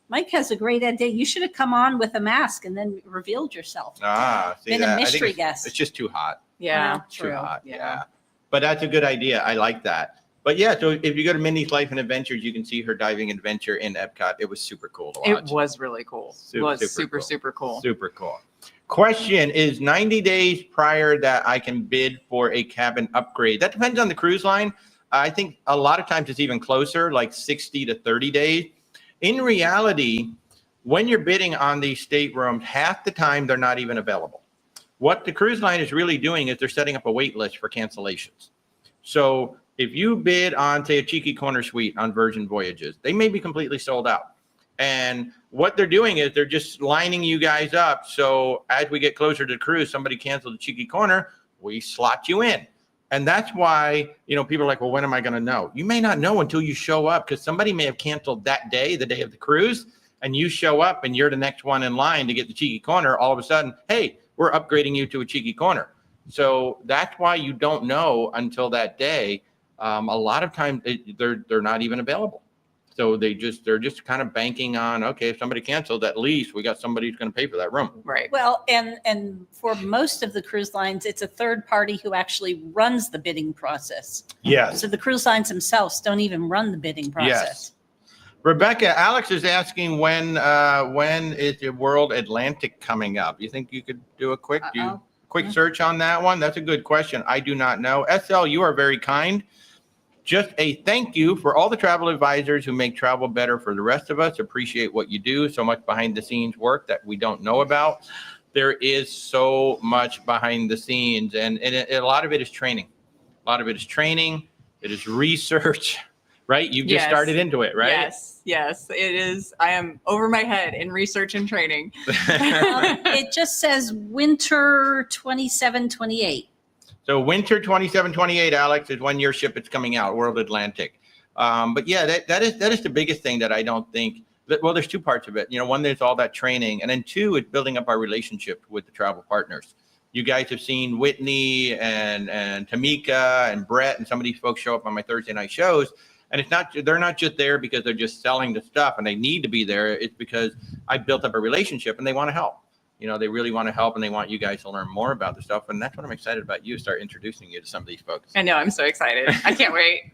Mike has a great idea. You should have come on with a mask and then revealed yourself. See been that? a mystery guest. It's just too hot. Yeah, Too hot. Yeah. But that's a good idea. I like that. But yeah, so if you go to Mindy's Life and Adventures, you can see her diving adventure in Epcot. It was super cool to watch. It was really cool. Super cool. Super cool. Question is 90 days prior that I can bid for a cabin upgrade. That depends on the cruise line. I think a lot of times it's even closer, like 60 to 30 days. In reality, when you're bidding on these staterooms, half the time they're not even available. What the cruise line is really doing is they're setting up a wait list for cancellations. So if you bid on, say, a Cheeky Corner suite on Virgin Voyages, they may be completely sold out. And what they're doing is they're just lining you guys up. So as we get closer to the cruise, somebody canceled the Cheeky Corner, we slot you in. And that's why, people are like, well, when am I going to know? You may not know until you show up because somebody may have canceled that day, the day of the cruise, and you show up and you're the next one in line to get the Cheeky Corner. All of a sudden, hey, we're upgrading you to a Cheeky Corner. So that's why you don't know until that day. A lot of times they're not even available. So they're just kind of banking on, okay, if somebody canceled, at least we got somebody who's going to pay for that room. Right. Well, and for most of the cruise lines, it's a third party who actually runs the bidding process. Yes. So the cruise lines themselves don't even run the bidding process. Yes. Rebecca, Alex is asking when is the World Atlantic coming up? You think you could do a quick search on that one? That's a good question. I do not know. SL, you are very kind. just a thank you for all the travel advisors who make travel better for the rest of us. Appreciate what you do. So much behind the scenes work that we don't know about. There is so much behind the scenes, and a lot of it is training. A lot of it is training. It is research, right? You've just started into it, right? Yes, it is. I am over my head in research and training. It just says winter 27-28. So winter 27-28, Alex, is when your ship is coming out, World Atlantic. But yeah, that is the biggest thing that I don't think. Well, there's two parts of it. One, there's all that training, and then two, it's building up our relationship with the travel partners. You guys have seen Whitney and Tamika and Brett and some of these folks show up on my Thursday night shows. And they're not just there because they're just selling the stuff and they need to be there. It's because I built up a relationship and they want to help. They really want to help and they want you guys to learn more about the stuff. And that's what I'm excited about you, start introducing you to some of these folks. I know, I'm so excited. I can't wait.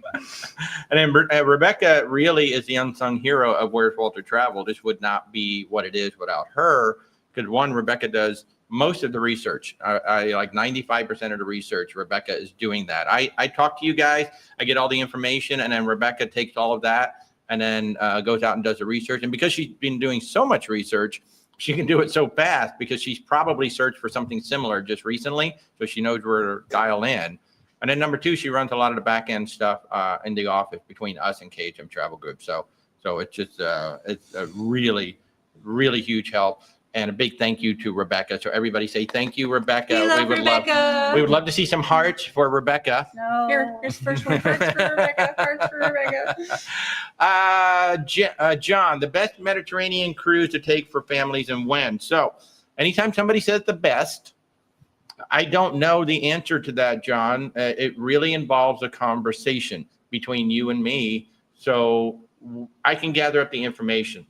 And then Rebecca really is the unsung hero of Where's Walter Travel. This would not be what it is without her. Because one, Rebecca does most of the research. I like 95% of the research. Rebecca is doing that. I talk to you guys, I get all the information, and then Rebecca takes all of that and then goes out and does the research. And because she's been doing so much research, she can do it so fast because she's probably searched for something similar just recently, so she knows where to dial in. And then number two, she runs a lot of the back end stuff in the office between us and KHM Travel Group. So it's just it's a really, really huge help. And a big thank you to Rebecca. So everybody say thank you, Rebecca. We would love to see some hearts for Rebecca. No. Here's the first one. Hearts for Rebecca. Hearts for Rebecca. John, the best Mediterranean cruise to take for families and when? So anytime somebody says the best, I don't know the answer to that, John. It really involves a conversation between you and me. So I can gather up the information.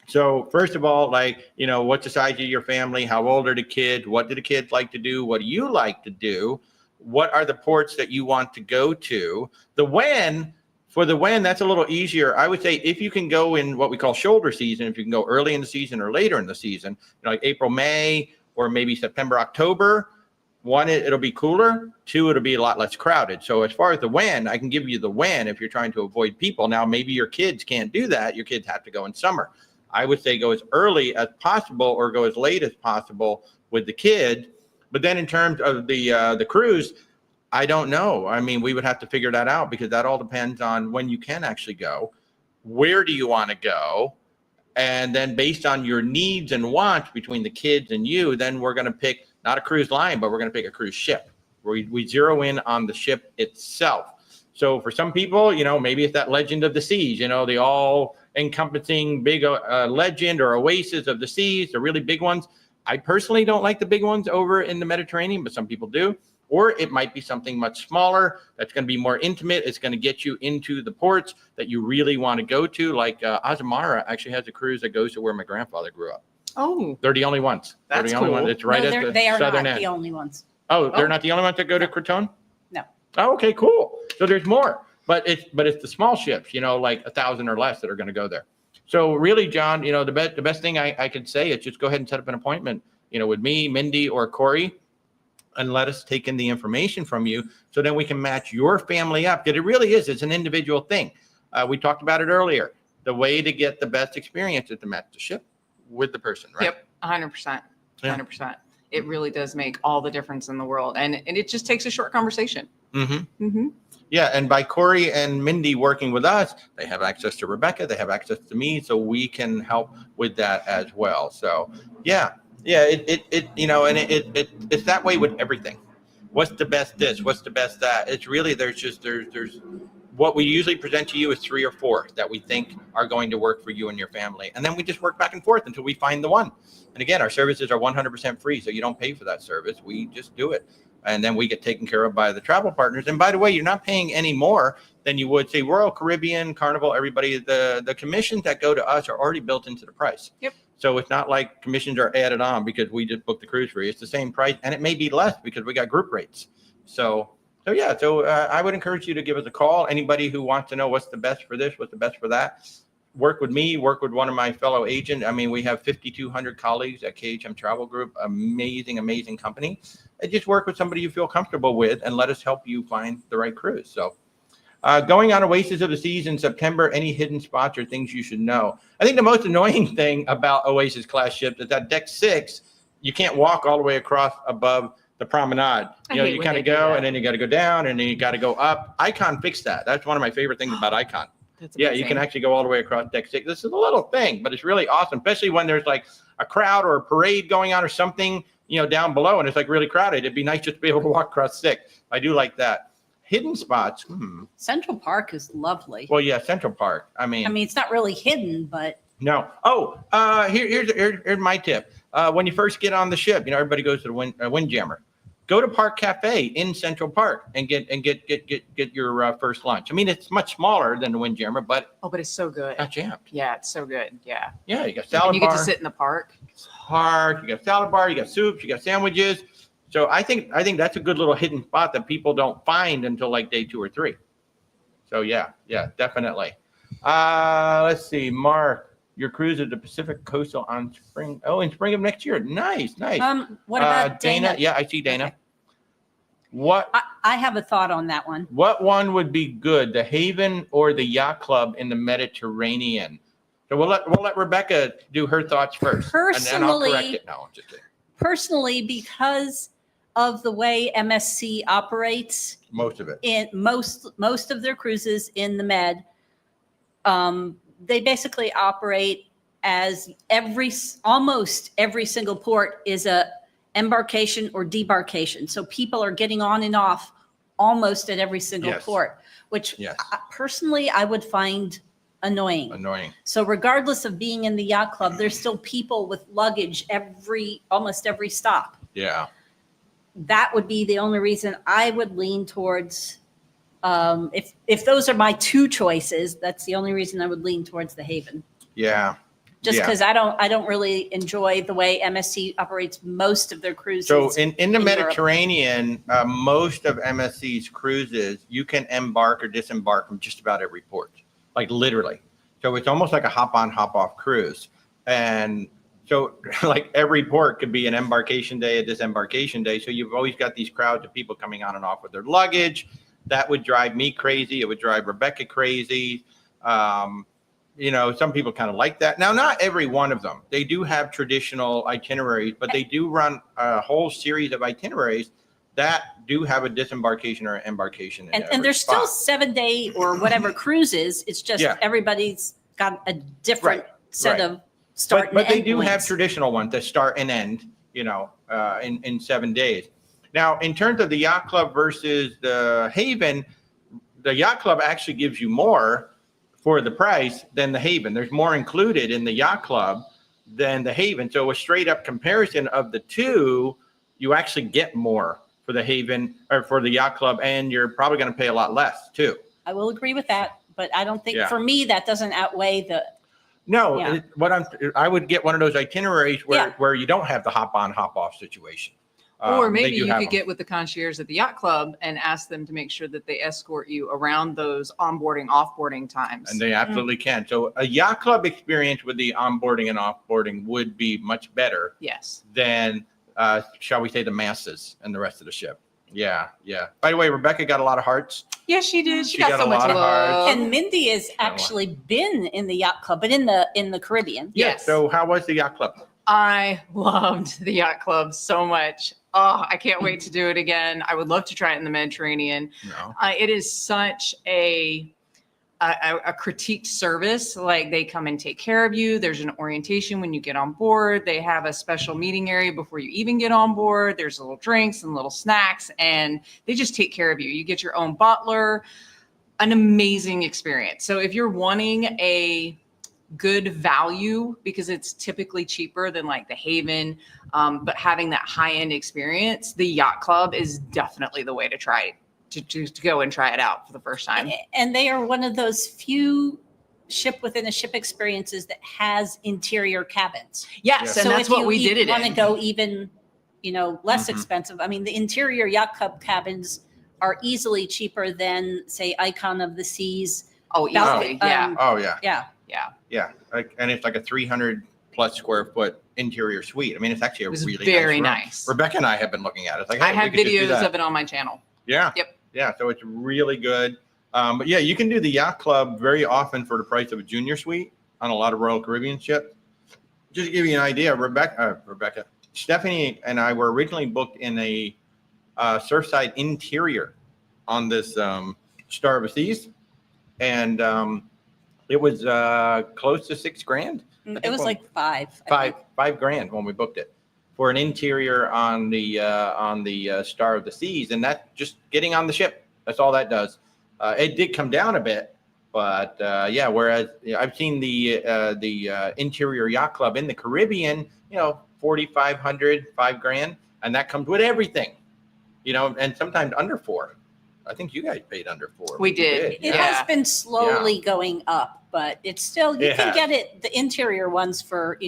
So first of all, what's the size of your family? How old are the kids? What do the kids like to do? What do you like to do? What are the ports that you want to go to? For the when, that's a little easier. I would say if you can go in what we call shoulder season, if you can go early in the season or later in the season, like April, May, or maybe September, October, one, it'll be cooler. Two, it'll be a lot less crowded. So as far as the when, I can give you the when if you're trying to avoid people. Now, maybe your kids can't do that. Your kids have to go in summer. I would say go as early as possible or go as late as possible with the kid. But then in terms of the cruise, I don't know. I mean, we would have to figure that out because that all depends on when you can actually go. Where do you want to go? And then based on your needs and wants between the kids and you, then we're going to pick not a cruise line, but we're going to pick a cruise ship. We zero in on the ship itself. So for some people, maybe it's that Legend of the Seas, the all encompassing big legend or oasis of the seas, the really big ones. I personally don't like the big ones over in the Mediterranean, but some people do. Or it might be something much smaller that's going to be more intimate. It's going to get you into the ports that you really want to go to. Like Azamara actually has a cruise that goes to where my grandfather grew up. Oh, they're the only ones. That's they're the only cool. ones. It's right at the They are southern not end. the only ones. Oh, they're not the only ones that go to Crotone? No. Oh, okay, cool. So there's more. But it's the small ships, like 1,000 or less that are going to go there. So really, John, the best thing I could say is just go ahead and set up an appointment, with me, Mindy, or Corey, and let us take in the information from you so then we can match your family up. Because it really is, it's an individual thing. We talked about it earlier. The way to get the best experience is to match the ship with the person, right? Yep, 100%. 100%. It really does make all the difference in the world. And it just takes a short conversation. Mm-hmm. Mm-hmm. Yeah, and by Corey and Mindy working with us, they have access to Rebecca, they have access to me, so we can help with that as well. So, it's that way with everything. What's the best this? What's the best that? It's really there's what we usually present to you is 3 or 4 that we think are going to work for you and your family, and then we just work back and forth until we find the one. And again, our services are 100% free, so you don't pay for that service. We just do it. And then we get taken care of by the travel partners. And by the way, you're not paying any more than you would say Royal Caribbean, Carnival, everybody. The commissions that go to us are already built into the price. Yep. So it's not like commissions are added on because we just booked the cruise for you. It's the same price, and it may be less because we got group rates. So I would encourage you to give us a call. Anybody who wants to know what's the best for this, what's the best for that, work with me, work with one of my fellow agents. I mean, we have 5,200 colleagues at KHM Travel Group, amazing company. And just work with somebody you feel comfortable with and let us help you find the right cruise. So, Going on Oasis of the Seas in September, any hidden spots or things you should know? I think the most annoying thing about Oasis class ships is that deck 6, you can't walk all the way across above the promenade. I You know, hate you when kind they of do go that. and then you got to go down and then you got to go up. Icon fixed that. That's one of my favorite things about Icon. That's Yeah, you can actually go all the way across deck 6. This is a little thing, but it's really awesome, especially when there's like a crowd or a parade going on or something, you know, down below and it's like really crowded. It'd be nice just to be able to walk across 6. I do like that. Hidden spots. Central Park is lovely. Well, yeah, Central Park. I mean, it's not really hidden, but no. Oh, here's my tip. When you first get on the ship, you know, everybody goes to the Windjammer. Go to Park Cafe in Central Park and get your first lunch. I mean, it's much smaller than the Windjammer, but but it's so good. not jammed. Yeah, it's so good. Yeah. Yeah, you got salad And you get bar. to sit in the park. You got salad bar, you got soups, you got sandwiches. So I think that's a good little hidden spot that people don't find until like day 2 or 3. So yeah, definitely. Let's see, Mark. Your cruise at the Pacific Coastal in spring of next year. Nice. what about Dana? Yeah, I see Dana. Okay. What I have a thought on that one. What one would be good, the Haven or the Yacht Club in the Mediterranean? So we'll let Rebecca do her thoughts first. And then I'll correct it. No, I'm just kidding. Personally, because of the way MSC operates, Most of it. in most of their cruises in the Med, they basically operate as almost every single port is a embarkation or debarkation. So people are getting on and off almost at every single Yes. port, which Yes. personally I would find annoying. So regardless of being in the yacht club, there's still people with luggage almost every stop. Yeah. That would be the only reason I would lean towards. If those are my two choices, that's the only reason I would lean towards the Haven. Yeah. Just Yeah. because I don't really enjoy the way MSC operates most of their cruises. So in the Europe. Mediterranean, most of MSC's cruises, you can embark or disembark from just about every port, like literally. So it's almost like a hop on, hop off cruise. And so like every port could be an embarkation day, a disembarkation day. So you've always got these crowds of people coming on and off with their luggage. That would drive me crazy. It would drive Rebecca crazy. You know, some people kind of like that. Now, not every one of them. They do have traditional itineraries, but they do run a whole series of itineraries that do have a disembarkation or an embarkation. And there's still 7-day or whatever cruises. It's just everybody's got a different set of start and but they end do have points. traditional ones that start and end, you know, in 7 days. Now, in terms of the Yacht Club versus the Haven, the Yacht Club actually gives you more for the price than the Haven. There's more included in the Yacht Club than the Haven. So a straight up comparison of the two, you actually get more for the Haven or for the Yacht Club, and you're probably going to pay a lot less too. I will agree with that, but I don't think for me that doesn't outweigh the. No, Yeah. I would get one of those itineraries where you don't have the hop on, hop off situation. Or maybe they do you have could them. get with the concierge at the yacht club and ask them to make sure that they escort you around those onboarding, offboarding times. And they absolutely can. So a Yacht Club experience with the onboarding and offboarding would be much better Yes. than, shall we say, the masses and the rest of the ship. Yeah. By the way, Rebecca got a lot of hearts. Yes, she did. She She got got so a much lot of hearts. love. And Mindy has actually been in the yacht club, but in the Caribbean. Yes. So how was the Yacht Club? I loved the yacht club so much. Oh, I can't wait to do it again. I would love to try it in the Mediterranean. No. It is such a critiqued service. Like they come and take care of you. There's an orientation when you get on board. They have a special meeting area before you even get on board. There's little drinks and little snacks, and they just take care of you. You get your own butler. An amazing experience. So if you're wanting a good value, because it's typically cheaper than like the Haven, but having that high-end experience, the Yacht Club is definitely the way to try it, to go and try it out for the first time. And they are one of those few ship within a ship experiences that has interior cabins. Yes, and So that's if what you we did it want to in. go even, less Mhm. expensive. I mean, the interior yacht club cabins are easily cheaper than, say, Icon of the Seas. Oh, easily. Yeah. Oh, yeah. Yeah. Yeah. And it's like a 300 plus square foot interior suite. I mean, it's actually a It was really very nice room. nice. Rebecca and I have been looking at it. It's like, I hey, have we could just do videos that. of it on my channel. Yeah. Yep. Yeah. So it's really good. But yeah, you can do the yacht club very often for the price of a junior suite on a lot of Royal Caribbean ships. Just to give you an idea, Stephanie and I were originally booked in a Surfside interior on this Star of the Seas, and it was close to $6,000. It was like $5,000 when we booked it for an interior on the Star of the Seas, and that just getting on the ship. That's all that does. It did come down a bit, but yeah. Whereas I've seen the interior yacht club in the Caribbean, $4,500, $5,000, and that comes with everything, and sometimes under $4,000. I think you guys paid under $4,000. We did. It has been slowly going up, but it's still, you can get it, the interior ones for,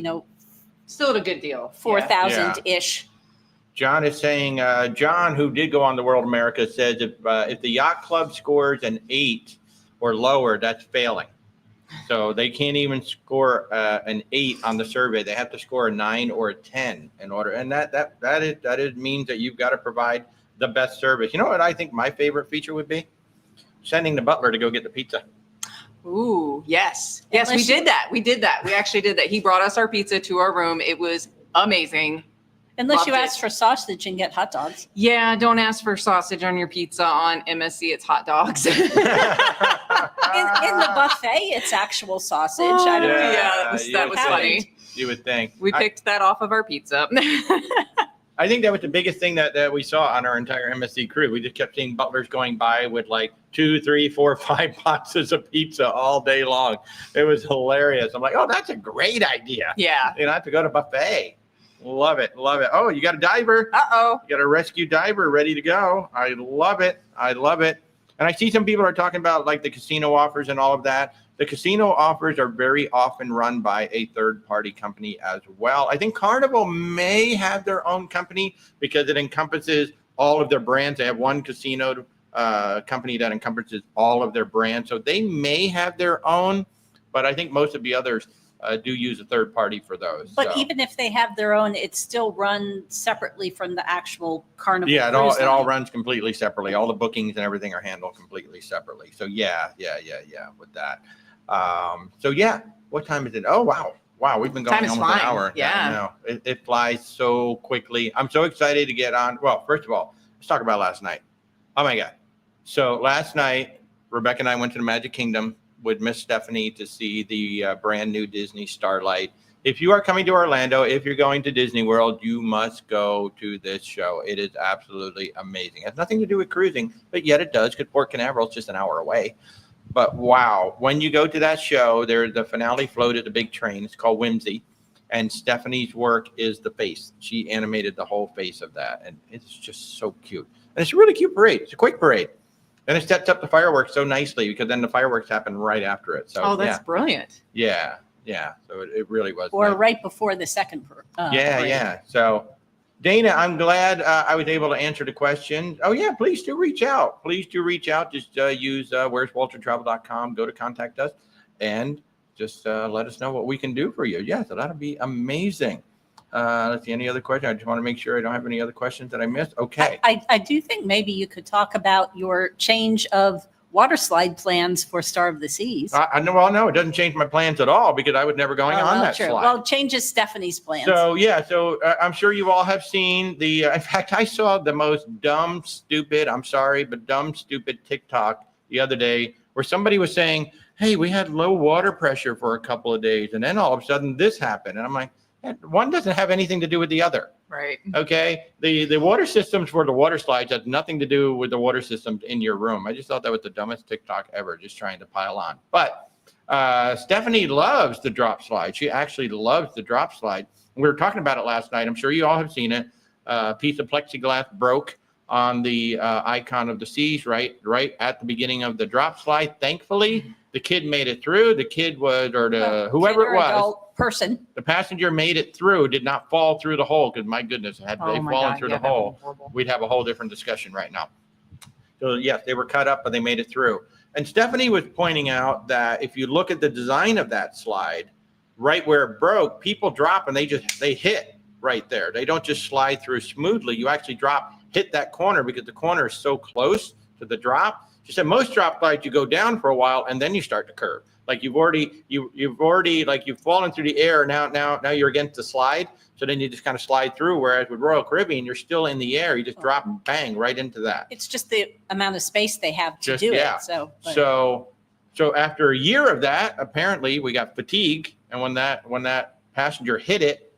Still at a good deal. 4,000-ish. John is saying, John, who did go on the World America, says if the yacht club scores an 8 or lower, that's failing. So they can't even score an 8 on the survey. They have to score a 9 or a 10 in order. And that means that you've got to provide the best service. You know what I think my favorite feature would be? Sending the butler to go get the pizza. Ooh, yes. Yes, we did that. We actually did that. He brought us our pizza to our room. It was amazing. Unless you ask for sausage and get hot dogs. Yeah, don't ask for sausage on your pizza on MSC. It's hot dogs. In the buffet, it's actual sausage. I don't know. That was funny. You would think. We picked that off of our pizza. I think that was the biggest thing that we saw on our entire MSC crew. We just kept seeing butlers going by with like 2, 3, 4, 5 boxes of pizza all day long. It was hilarious. I'm like, oh, that's a great idea. Yeah. You don't have to go to buffet. Love it. Oh, you got a diver. Uh-oh. You got a rescue diver ready to go. I love it. And I see some people are talking about like the casino offers and all of that. The casino offers are very often run by a third-party company as well. I think Carnival may have their own company because it encompasses all of their brands. They have one casino company that encompasses all of their brands. So they may have their own, but I think most of the others do use a third party for those. But even if they have their own, it's still run separately from the actual Carnival. Yeah, it all runs completely separately. All the bookings and everything are handled completely separately. So yeah, with that. So yeah, what time is it? Oh, wow. We've been going almost an hour. Yeah. It flies so quickly. I'm so excited to get on. Well, first of all, let's talk about last night. Oh my God. So last night, Rebecca and I went to the Magic Kingdom with Miss Stephanie to see the brand new Disney Starlight. If you are coming to Orlando, if you're going to Disney World, you must go to this show. It is absolutely amazing. It has nothing to do with cruising, but yet it does because Port Canaveral is just an hour away. But wow, when you go to that show, there's the finale float at the big train. It's called Whimsy. And Stephanie's work is the face. She animated the whole face of that. And it's just so cute. And it's a really cute parade. It's a quick parade. And it sets up the fireworks so nicely because then the fireworks happen right after it. So that's brilliant. Yeah. So it really was. Or nice. right before the second parade. Yeah. So Dana, I'm glad I was able to answer the question. Oh yeah, please do reach out. Just use where'swaltertravel.com. Go to contact us and just let us know what we can do for you. Yeah, so that'll be amazing. Let's see, any other question? I just want to make sure I don't have any other questions that I missed. Okay. I do think maybe you could talk about your change of water slide plans for Star of the Seas. No, it doesn't change my plans at all because I was never going on that slide. Well, it changes Stephanie's plans. So I'm sure you all have seen in fact, I saw the most dumb, stupid TikTok the other day where somebody was saying, hey, we had low water pressure for a couple of days. And then all of a sudden this happened. And I'm like, one doesn't have anything to do with the other. Right. Okay. The water systems for the water slides has nothing to do with the water systems in your room. I just thought that was the dumbest TikTok ever, just trying to pile on. But Stephanie loves the drop slide. She actually loves the drop slide. We were talking about it last night. I'm sure you all have seen it. A piece of plexiglass broke on the icon of the seas right at the beginning of the drop slide. Thankfully, the kid made it through. The kid whoever it was. Person. The passenger made it through, did not fall through the hole because my goodness, had they fallen through the hole, we'd have a whole different discussion right now. So yes, they were cut up, but they made it through. And Stephanie was pointing out that if you look at the design of that slide, right where it broke, people drop and they hit right there. They don't just slide through smoothly. You actually hit that corner because the corner is so close to the drop. She said most drop slides, you go down for a while and then you start to curve. Like you've already like you've fallen through the air. Now you're against the slide. So then you just kind of slide through. Whereas with Royal Caribbean, you're still in the air. You just drop, bang, right into that. It's just the amount of space they have to do it. So after a year of that, apparently we got fatigue. And when that passenger hit it,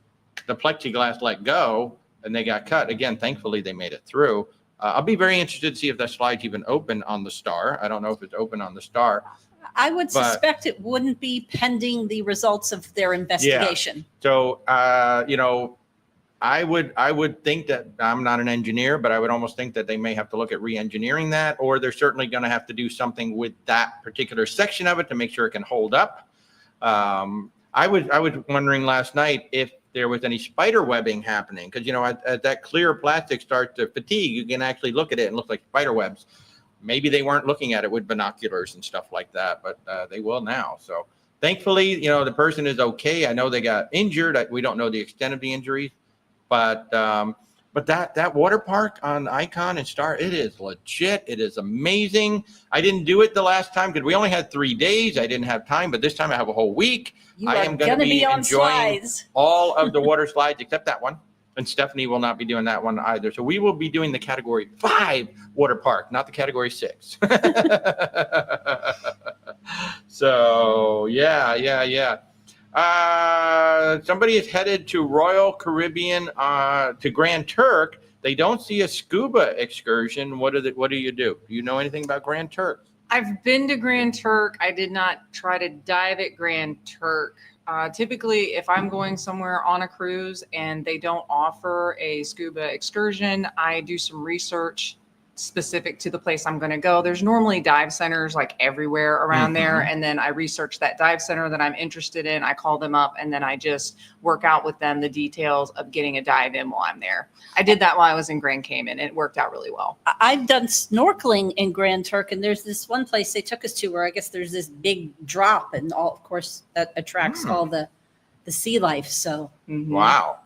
the plexiglass let go and they got cut. Again, thankfully they made it through. I'll be very interested to see if that slide's even open on the Star. I don't know if it's open on the Star. I would suspect it wouldn't be pending the results of their investigation. Yeah. So, I would think that I'm not an engineer, but I would almost think that they may have to look at re-engineering that, or they're certainly going to have to do something with that particular section of it to make sure it can hold up. I was wondering last night if there was any spider webbing happening, because as that clear plastic starts to fatigue, you can actually look at it and look like spider webs. Maybe they weren't looking at it with binoculars and stuff like that, but they will now. So thankfully, the person is okay. I know they got injured. We don't know the extent of the injuries, but that water park on Icon and Star, it is legit. It is amazing. I didn't do it the last time because we only had 3 days. I didn't have time, but this time I have a whole week. I am going to be enjoying all of the water slides except that one. And Stephanie will not be doing that one either. So we will be doing the Category 5 water park, not the Category 6. So, yeah. Somebody is headed to Royal Caribbean, to Grand Turk. They don't see a scuba excursion. What do you do? Do you know anything about Grand Turk? I've been to Grand Turk. I did not try to dive at Grand Turk. Typically, if I'm going somewhere on a cruise and they don't offer a scuba excursion, I do some research specific to the place I'm going to go. There's normally dive centers like everywhere around there. And then I research that dive center that I'm interested in. I call them up and then I just work out with them the details of getting a dive in while I'm there. I did that while I was in Grand Cayman and it worked out really well. I've done snorkeling in Grand Turk and there's this one place they took us to where I guess there's this big drop and of course that attracts all the sea life. So Wow.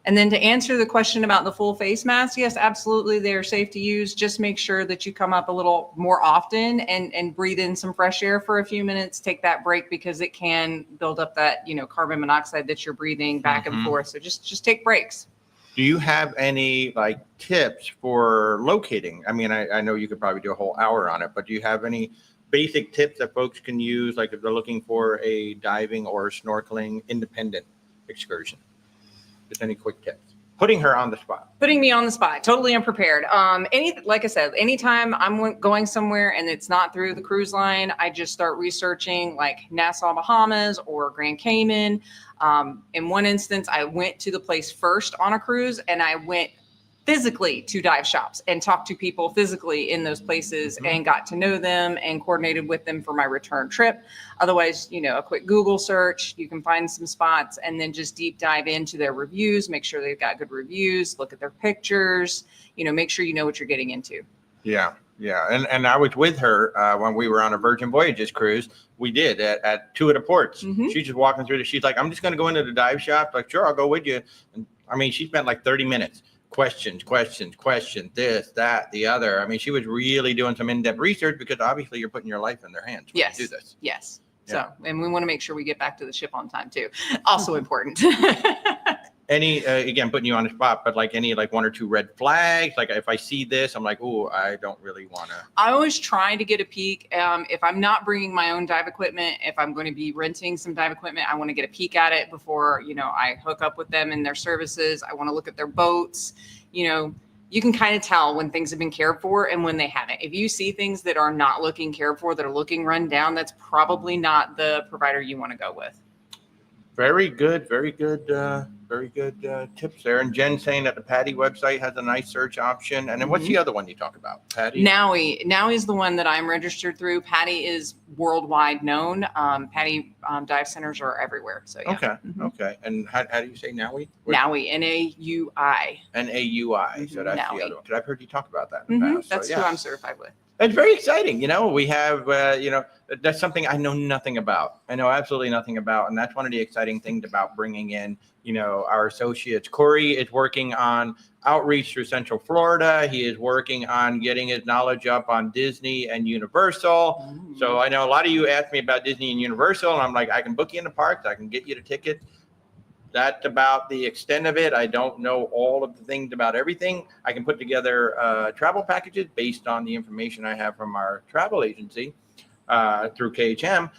And then to answer the question about the full face mask, yes, absolutely. They are safe to use. Just make sure that you come up a little more often and breathe in some fresh air for a few minutes. Take that break because it can build up that, carbon monoxide that you're breathing back and forth. So just take breaks. Do you have any tips for locating? I mean, I know you could probably do a whole hour on it, but do you have any basic tips that folks can use, like if they're looking for a diving or snorkeling independent excursion? Just any quick tips? Putting her on the spot. Putting me on the spot. Totally unprepared. Like I said, anytime I'm going somewhere and it's not through the cruise line, I just start researching like Nassau, Bahamas or Grand Cayman. In one instance, I went to the place first on a cruise and I went physically to dive shops and talked to people physically in those places and got to know them and coordinated with them for my return trip. Otherwise, a quick Google search, you can find some spots and then just deep dive into their reviews, make sure they've got good reviews, look at their pictures, make sure you know what you're getting into. Yeah. And I was with her when we were on a Virgin Voyages cruise. We did at 2 of the ports. She's just walking through she's like, I'm just going to go into the dive shop. Like, sure, I'll go with you. And I mean, she spent like 30 minutes. Questions, this, that, the other. I mean, she was really doing some in-depth research because obviously you're putting your life in their hands when you do this. Yes. So, and we want to make sure we get back to the ship on time too. Also important. Any, again, putting you on the spot, but any 1 or 2 red flags? Like if I see this, I'm like, oh, I don't really want to. I always try to get a peek. If I'm not bringing my own dive equipment, if I'm going to be renting some dive equipment, I want to get a peek at it before, I hook up with them and their services. I want to look at their boats. You can kind of tell when things have been cared for and when they haven't. If you see things that are not looking cared for, that are looking run down, that's probably not the provider you want to go with. Very good tips there. And Jen saying that the Patty website has a nice search option. And then what's the other one you talk about? Patty? Now is the one that I'm registered through. Patty is worldwide known. Patty dive centers are everywhere. So yeah. Okay. And how do you say Naui? Naui, N-A-U-I. N-A-U-I. So that's the other one. Because I've heard you talk about that in the past. That's who I'm certified with. It's very exciting. We have, that's something I know nothing about. I know absolutely nothing about. And that's one of the exciting things about bringing in, our associates. Corey is working on outreach through Central Florida. He is working on getting his knowledge up on Disney and Universal. So I know a lot of you asked me about Disney and Universal, and I'm like, I can book you in the parks. I can get you the tickets. That's about the extent of it. I don't know all of the things about everything. I can put together travel packages based on the information I have from our travel agency through KHM.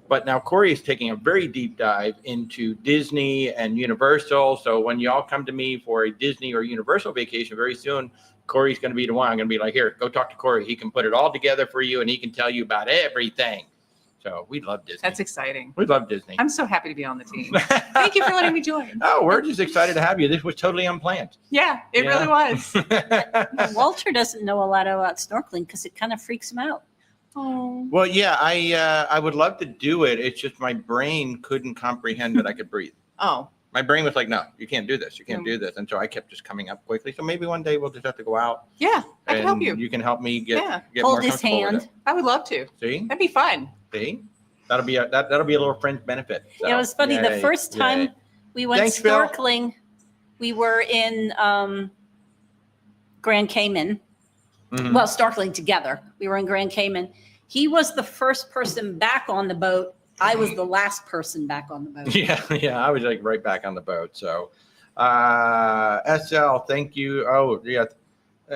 But now Corey is taking a very deep dive into Disney and Universal. So when y'all come to me for a Disney or Universal vacation very soon, Corey's going to be the one. I'm going to be like, here, go talk to Corey. He can put it all together for you, and he can tell you about everything. So we love Disney. That's exciting. We love Disney. I'm so happy to be on the team. Thank you for letting me join. Oh, we're just excited to have you. This was totally unplanned. Yeah, it really was. Walter doesn't know a lot about snorkeling because it kind of freaks him out. Oh. Well, yeah, I would love to do it. It's just my brain couldn't comprehend that I could breathe. Oh. My brain was like, no, you can't do this. You can't do this. And so I kept just coming up quickly. So maybe one day we'll just have to go out. Yeah, I can help you. You can help me get Hold more his comfortable with hand. it. I would love to. See? That'd be fun. See? That'll be that'll be a little friend's benefit. So, It was funny. The first time we went Thanks, Phil. snorkeling, we were in Grand Cayman. Mhm. Well, snorkeling together. We were in Grand Cayman. He was the first person back on the boat. I was the last person back on the boat. Yeah, I was like right back on the boat. So, SL, thank you. Oh, yeah,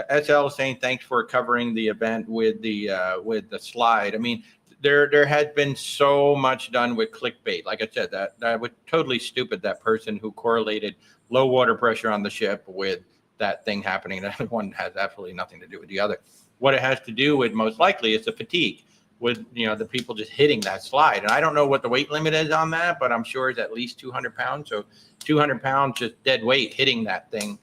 SL is saying thanks for covering the event with the slide. I mean, there has been so much done with clickbait. Like I said, that was totally stupid. That person who correlated low water pressure on the ship with that thing happening. That one has absolutely nothing to do with the other. What it has to do with most likely is the fatigue with, the people just hitting that slide. And I don't know what the weight limit is on that, but I'm sure it's at least 200 pounds. So 200 pounds, just dead weight hitting that thing,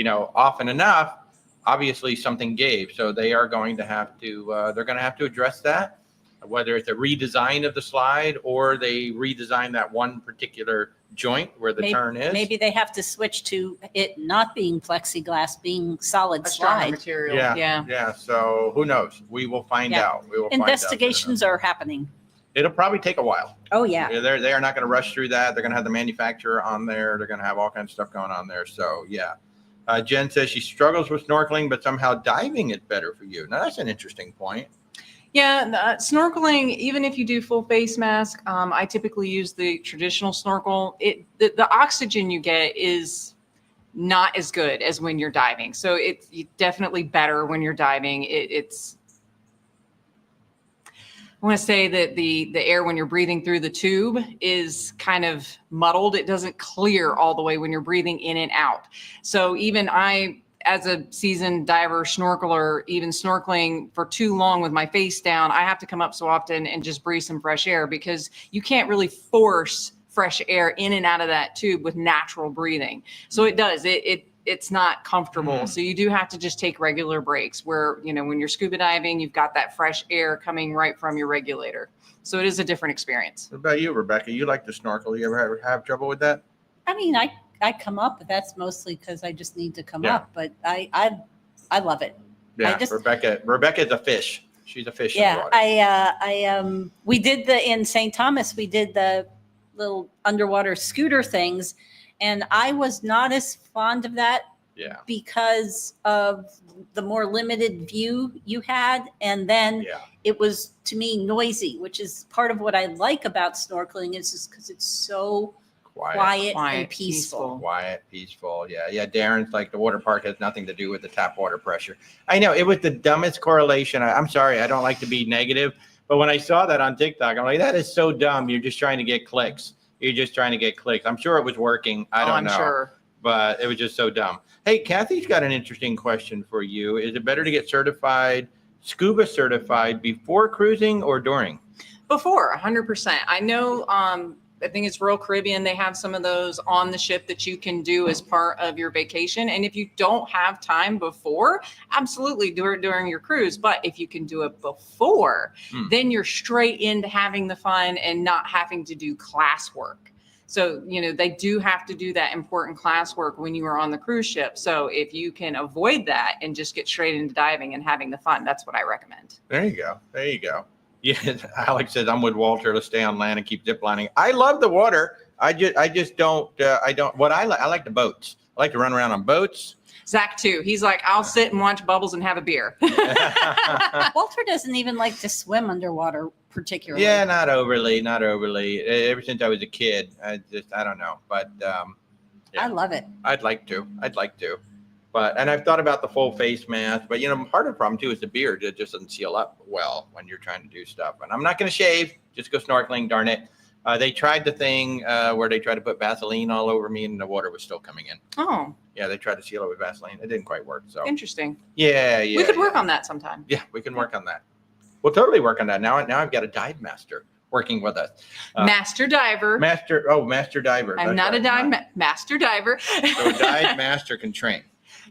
often enough, obviously something gave. So they are going to have to, they're going to have to address that, whether it's a redesign of the slide or they redesign that one particular joint where the turn is. Maybe they have to switch to it not being plexiglass, being solid A stronger slide. material. Yeah. So who knows? We will find out. We will Investigations are happening. It'll probably take a while. Oh, yeah. They are not going to rush through that. They're going to have the manufacturer on there. They're going to have all kinds of stuff going on there. So, yeah. Jen says she struggles with snorkeling, but somehow diving is better for you. Now, that's an interesting point. Yeah, snorkeling, even if you do full face mask, I typically use the traditional snorkel. The oxygen you get is not as good as when you're diving. So it's definitely better when you're diving. I want to say that the air when you're breathing through the tube is kind of muddled. It doesn't clear all the way when you're breathing in and out. So even as a seasoned diver, snorkeler, even snorkeling for too long with my face down, I have to come up so often and just breathe some fresh air because you can't really force fresh air in and out of that tube with natural breathing. So it does. It's not comfortable. So you do have to just take regular breaks where, when you're scuba diving, you've got that fresh air coming right from your regulator. So it is a different experience. What about you, Rebecca? You like to snorkel. You ever have trouble with that? I mean, I come up, but that's mostly because I just need to come up. But I love it. Yeah, Rebecca is a fish. She's a fish. Yeah, in the water. we did in St. Thomas, we did the little underwater scooter things, and I was not as fond of that. Yeah. Because of the more limited view you had, and then it was to me noisy, which is part of what I like about snorkeling is just because it's so quiet and peaceful. Quiet, peaceful. Yeah. Darren's like the water park has nothing to do with the tap water pressure. I know it was the dumbest correlation. I'm sorry, I don't like to be negative, but when I saw that on TikTok, I'm like, that is so dumb. You're just trying to get clicks. I'm sure it was working. I don't know. I'm sure. But it was just so dumb. Hey, Kathy's got an interesting question for you. Is it better to get scuba certified before cruising or during? Before, 100%. I know, I think it's Royal Caribbean. They have some of those on the ship that you can do as part of your vacation. And if you don't have time before, absolutely do it during your cruise. But if you can do it before, then you're straight into having the fun and not having to do classwork. So, they do have to do that important classwork when you are on the cruise ship. So if you can avoid that and just get straight into diving and having the fun, that's what I recommend. There you go. There you go. Yeah, Alex says, I'm with Walter. Let's stay on land and keep zip lining. I love the water. I just don't, I like the boats. I like to run around on boats. Zach too. He's like, I'll sit and watch bubbles and have a beer. Walter doesn't even like to swim underwater particularly. Yeah, not overly. Ever since I was a kid, I don't know. But yeah. I love it. I'd like to. And I've thought about the full face mask, but part of the problem too is the beard. It just doesn't seal up well when you're trying to do stuff. And I'm not going to shave, just go snorkeling, darn it. They tried the thing where they tried to put Vaseline all over me and the water was still coming in. Oh. Yeah, they tried to seal it with Vaseline. It didn't quite work. So interesting. Yeah. We could work on that sometime. Yeah, we can work on that. We'll totally work on that. Now I've got a dive master working with us. Master diver. Master diver. I'm not a master diver. So dive master can train.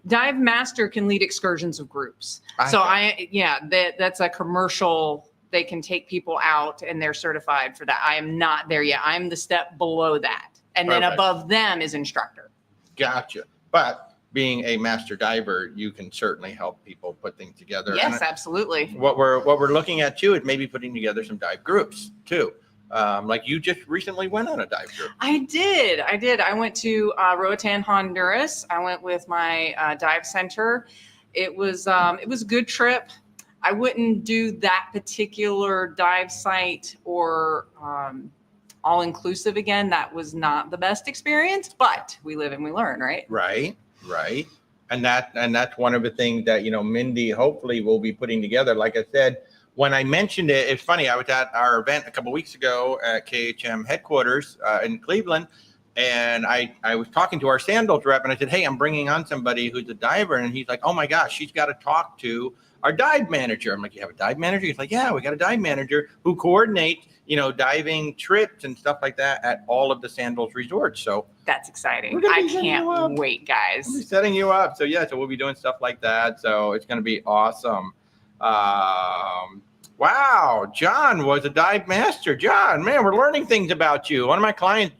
Dive master can lead excursions of groups. That's a commercial. They can take people out and they're certified for that. I am not there yet. I'm the step below that. And then above them is instructor. Gotcha. But being a master diver, you can certainly help people put things together. Yes, absolutely. What we're looking at too is maybe putting together some dive groups too. Like you just recently went on a dive group. I did. I went to Roatan, Honduras. I went with my dive center. It was a good trip. I wouldn't do that particular dive site or all inclusive again. That was not the best experience, but we live and we learn, right? Right. And that's one of the things that, Mindy hopefully will be putting together. Like I said, when I mentioned it, it's funny. I was at our event a couple of weeks ago at KHM headquarters in Cleveland. And I was talking to our sandals rep and I said, hey, I'm bringing on somebody who's a diver. And he's like, oh my gosh, she's got to talk to our dive manager. I'm like, you have a dive manager? He's like, yeah, we got a dive manager who coordinates, diving trips and stuff like that at all of the Sandals resorts. So that's exciting. I can't wait, guys. We'll be setting you up. So we'll be doing stuff like that. So it's going to be awesome. Wow. John was a dive master. John, man, we're learning things about you. One of my clients,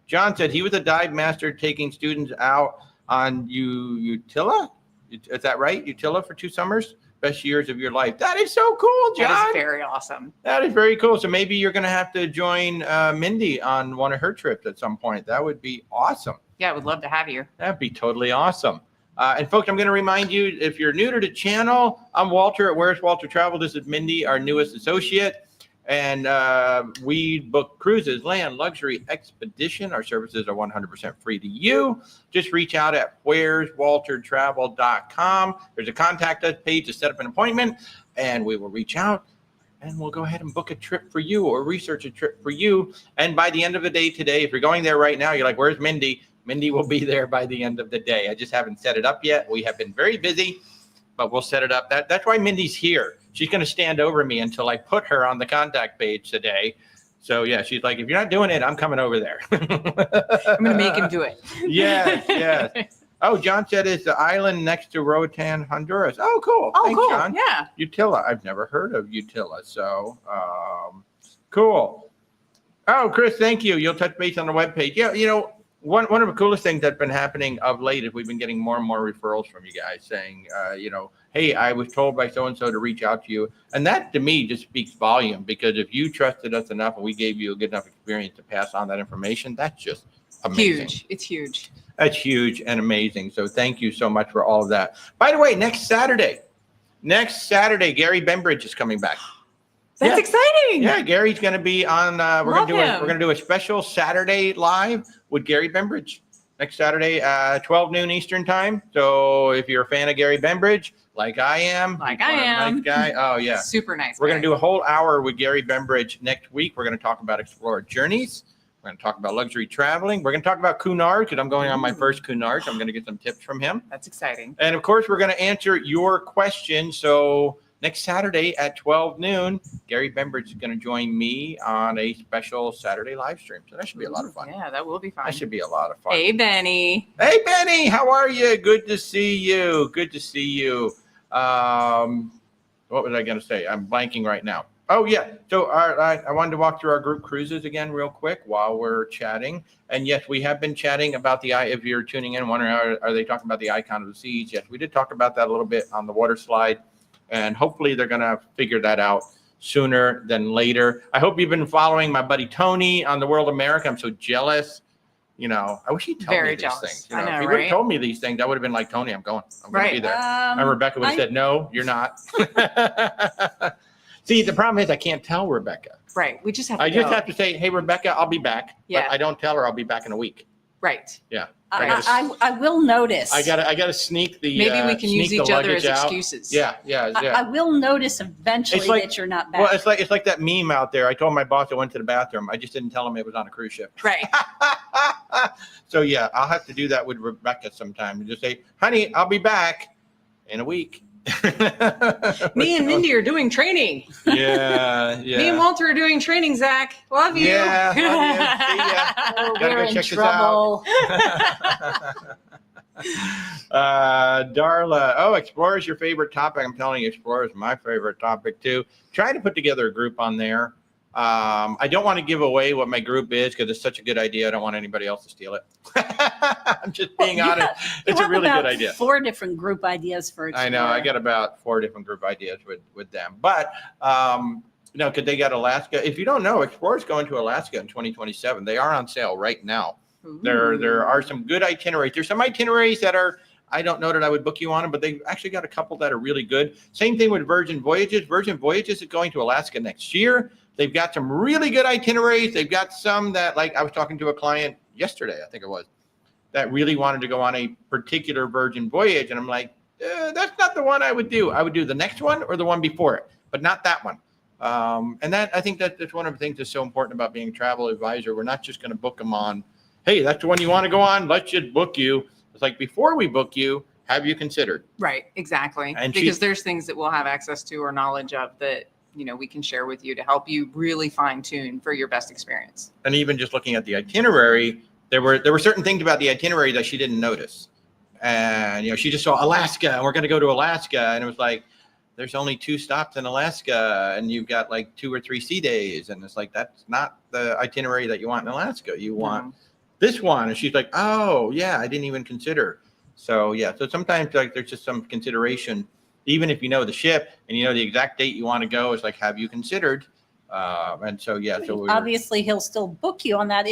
John, said he was a dive master taking students out on Utila. Is that right? Utila for 2 summers? Best years of your life. That is so cool, John. That is very awesome. That is very cool. So maybe you're going to have to join Mindy on one of her trips at some point. That would be awesome. Yeah, I would love to have you. That'd be totally awesome. And folks, I'm going to remind you, if you're new to the channel, I'm Walter at Where's Walter Travel. This is Mindy, our newest associate. And we book cruises, land, luxury, expedition. Our services are 100% free to you. Just reach out at where'swaltertravel.com. There's a contact us page to set up an appointment, and we will reach out and we'll go ahead and book a trip for you or research a trip for you. And by the end of the day today, if you're going there right now, you're like, where's Mindy? Mindy will be there by the end of the day. I just haven't set it up yet. We have been very busy, but we'll set it up. That's why Mindy's here. She's going to stand over me until I put her on the contact page today. So, yeah, she's like, if you're not doing it, I'm coming over there. I'm going to make him do it. Yes. Oh, John said it's the island next to Roatan, Honduras. Oh, cool. Oh, thanks, cool. John. Yeah. Utila. I've never heard of Utila. So, cool. Oh, Chris, thank you. You'll touch base on the webpage. Yeah, one of the coolest things that's been happening of late is we've been getting more and more referrals from you guys saying, hey, I was told by so-and-so to reach out to you. And that to me just speaks volume, because if you trusted us enough and we gave you a good enough experience to pass on that information, that's just amazing. Huge. It's huge. That's huge and amazing. So thank you so much for all of that. By the way, next Saturday, Gary Bembridge is coming back. That's exciting. Yeah, Gary's going to be on. We're going to do a special Saturday live with Gary Bembridge next Saturday, 12 noon Eastern time. So if you're a fan of Gary Bembridge, like I am, nice guy. Oh yeah, super nice. We're going to do a whole hour with Gary Bembridge next week. We're going to talk about Explorer Journeys. We're going to talk about luxury traveling. We're going to talk about Cunard, because I'm going on my first Cunard. So I'm going to get some tips from him. That's exciting. And of course, we're going to answer your questions. So next Saturday at 12 noon, Gary Bembridge is going to join me on a special Saturday live stream. So that should be a lot of fun. Yeah, that will be fun. That should be a lot of fun. Hey, Benny. Hey, Benny. How are you? Good to see you. What was I going to say? I'm blanking right now. Oh, yeah. So I wanted to walk through our group cruises again real quick while we're chatting. And yes, we have been chatting about if you're tuning in, wondering, are they talking about the icon of the seas? Yes, we did talk about that a little bit on the water slide. And hopefully they're going to figure that out sooner than later. I hope you've been following my buddy Tony on the World America. I'm so jealous. I wish he'd tell me these things. I know, if he right? would have told me these things, I would have been like, Tony, I'm going to be there. And Rebecca would have said, no, you're not. See, the problem is I can't tell Rebecca. Right. We just have to I just have to say, hey, Rebecca, I'll be back. Yeah. But I don't tell her I'll be back in a week. Right. Yeah. I will notice. I gotta sneak the. Maybe we can use each other as excuses. Yeah. I will notice eventually that you're not back. Well, it's like that meme out there. I told my boss I went to the bathroom. I just didn't tell him it was on a cruise ship. Right. So yeah, I'll have to do that with Rebecca sometime and just say, honey, I'll be back in a week. Me and Mindy are doing training. Yeah. Me and Walter are doing training, Zach. Love you. Yeah. Love you. See ya. Oh, Gotta we're go in check trouble. this out. Darla, Explorer is your favorite topic. I'm telling you, Explorer is my favorite topic too. Try to put together a group on there. I don't want to give away what my group is because it's such a good idea. I don't want anybody else to steal it. I'm just being honest. It's a really good idea. 4 different group ideas for Explorer. I know. I got about 4 different group ideas with them. But, because they got Alaska. If you don't know, Explorer's going to Alaska in 2027. They are on sale right now. Ooh. There are some good itineraries. There's some itineraries that are, I don't know that I would book you on them, but they've actually got a couple that are really good. Same thing with Virgin Voyages. Virgin Voyages is going to Alaska next year. They've got some really good itineraries. They've got some that, like, I was talking to a client yesterday, I think it was, that really wanted to go on a particular Virgin voyage. And I'm like, that's not the one I would do. I would do the next one or the one before it, but not that one. And that, I think that's one of the things that's so important about being a travel advisor. We're not just going to book them on, hey, that's the one you want to go on. Let's just book you. It's like, before we book you, have you considered? Right. Exactly. And because there's things that we'll have access to or knowledge of that, we can share with you to help you really fine tune for your best experience. And even just looking at the itinerary, there were certain things about the itinerary that she didn't notice. And, she just saw Alaska and we're going to go to Alaska. And it was like, there's only 2 stops in Alaska and you've got like 2 or 3 sea days. And it's like, that's not the itinerary that you want in Alaska. You want this one. And she's like, oh yeah, I didn't even consider. So yeah. So sometimes like there's just some consideration, even if you know the ship and you know the exact date you want to go, it's like, have you considered? And so, yeah. So obviously he'll still book you on that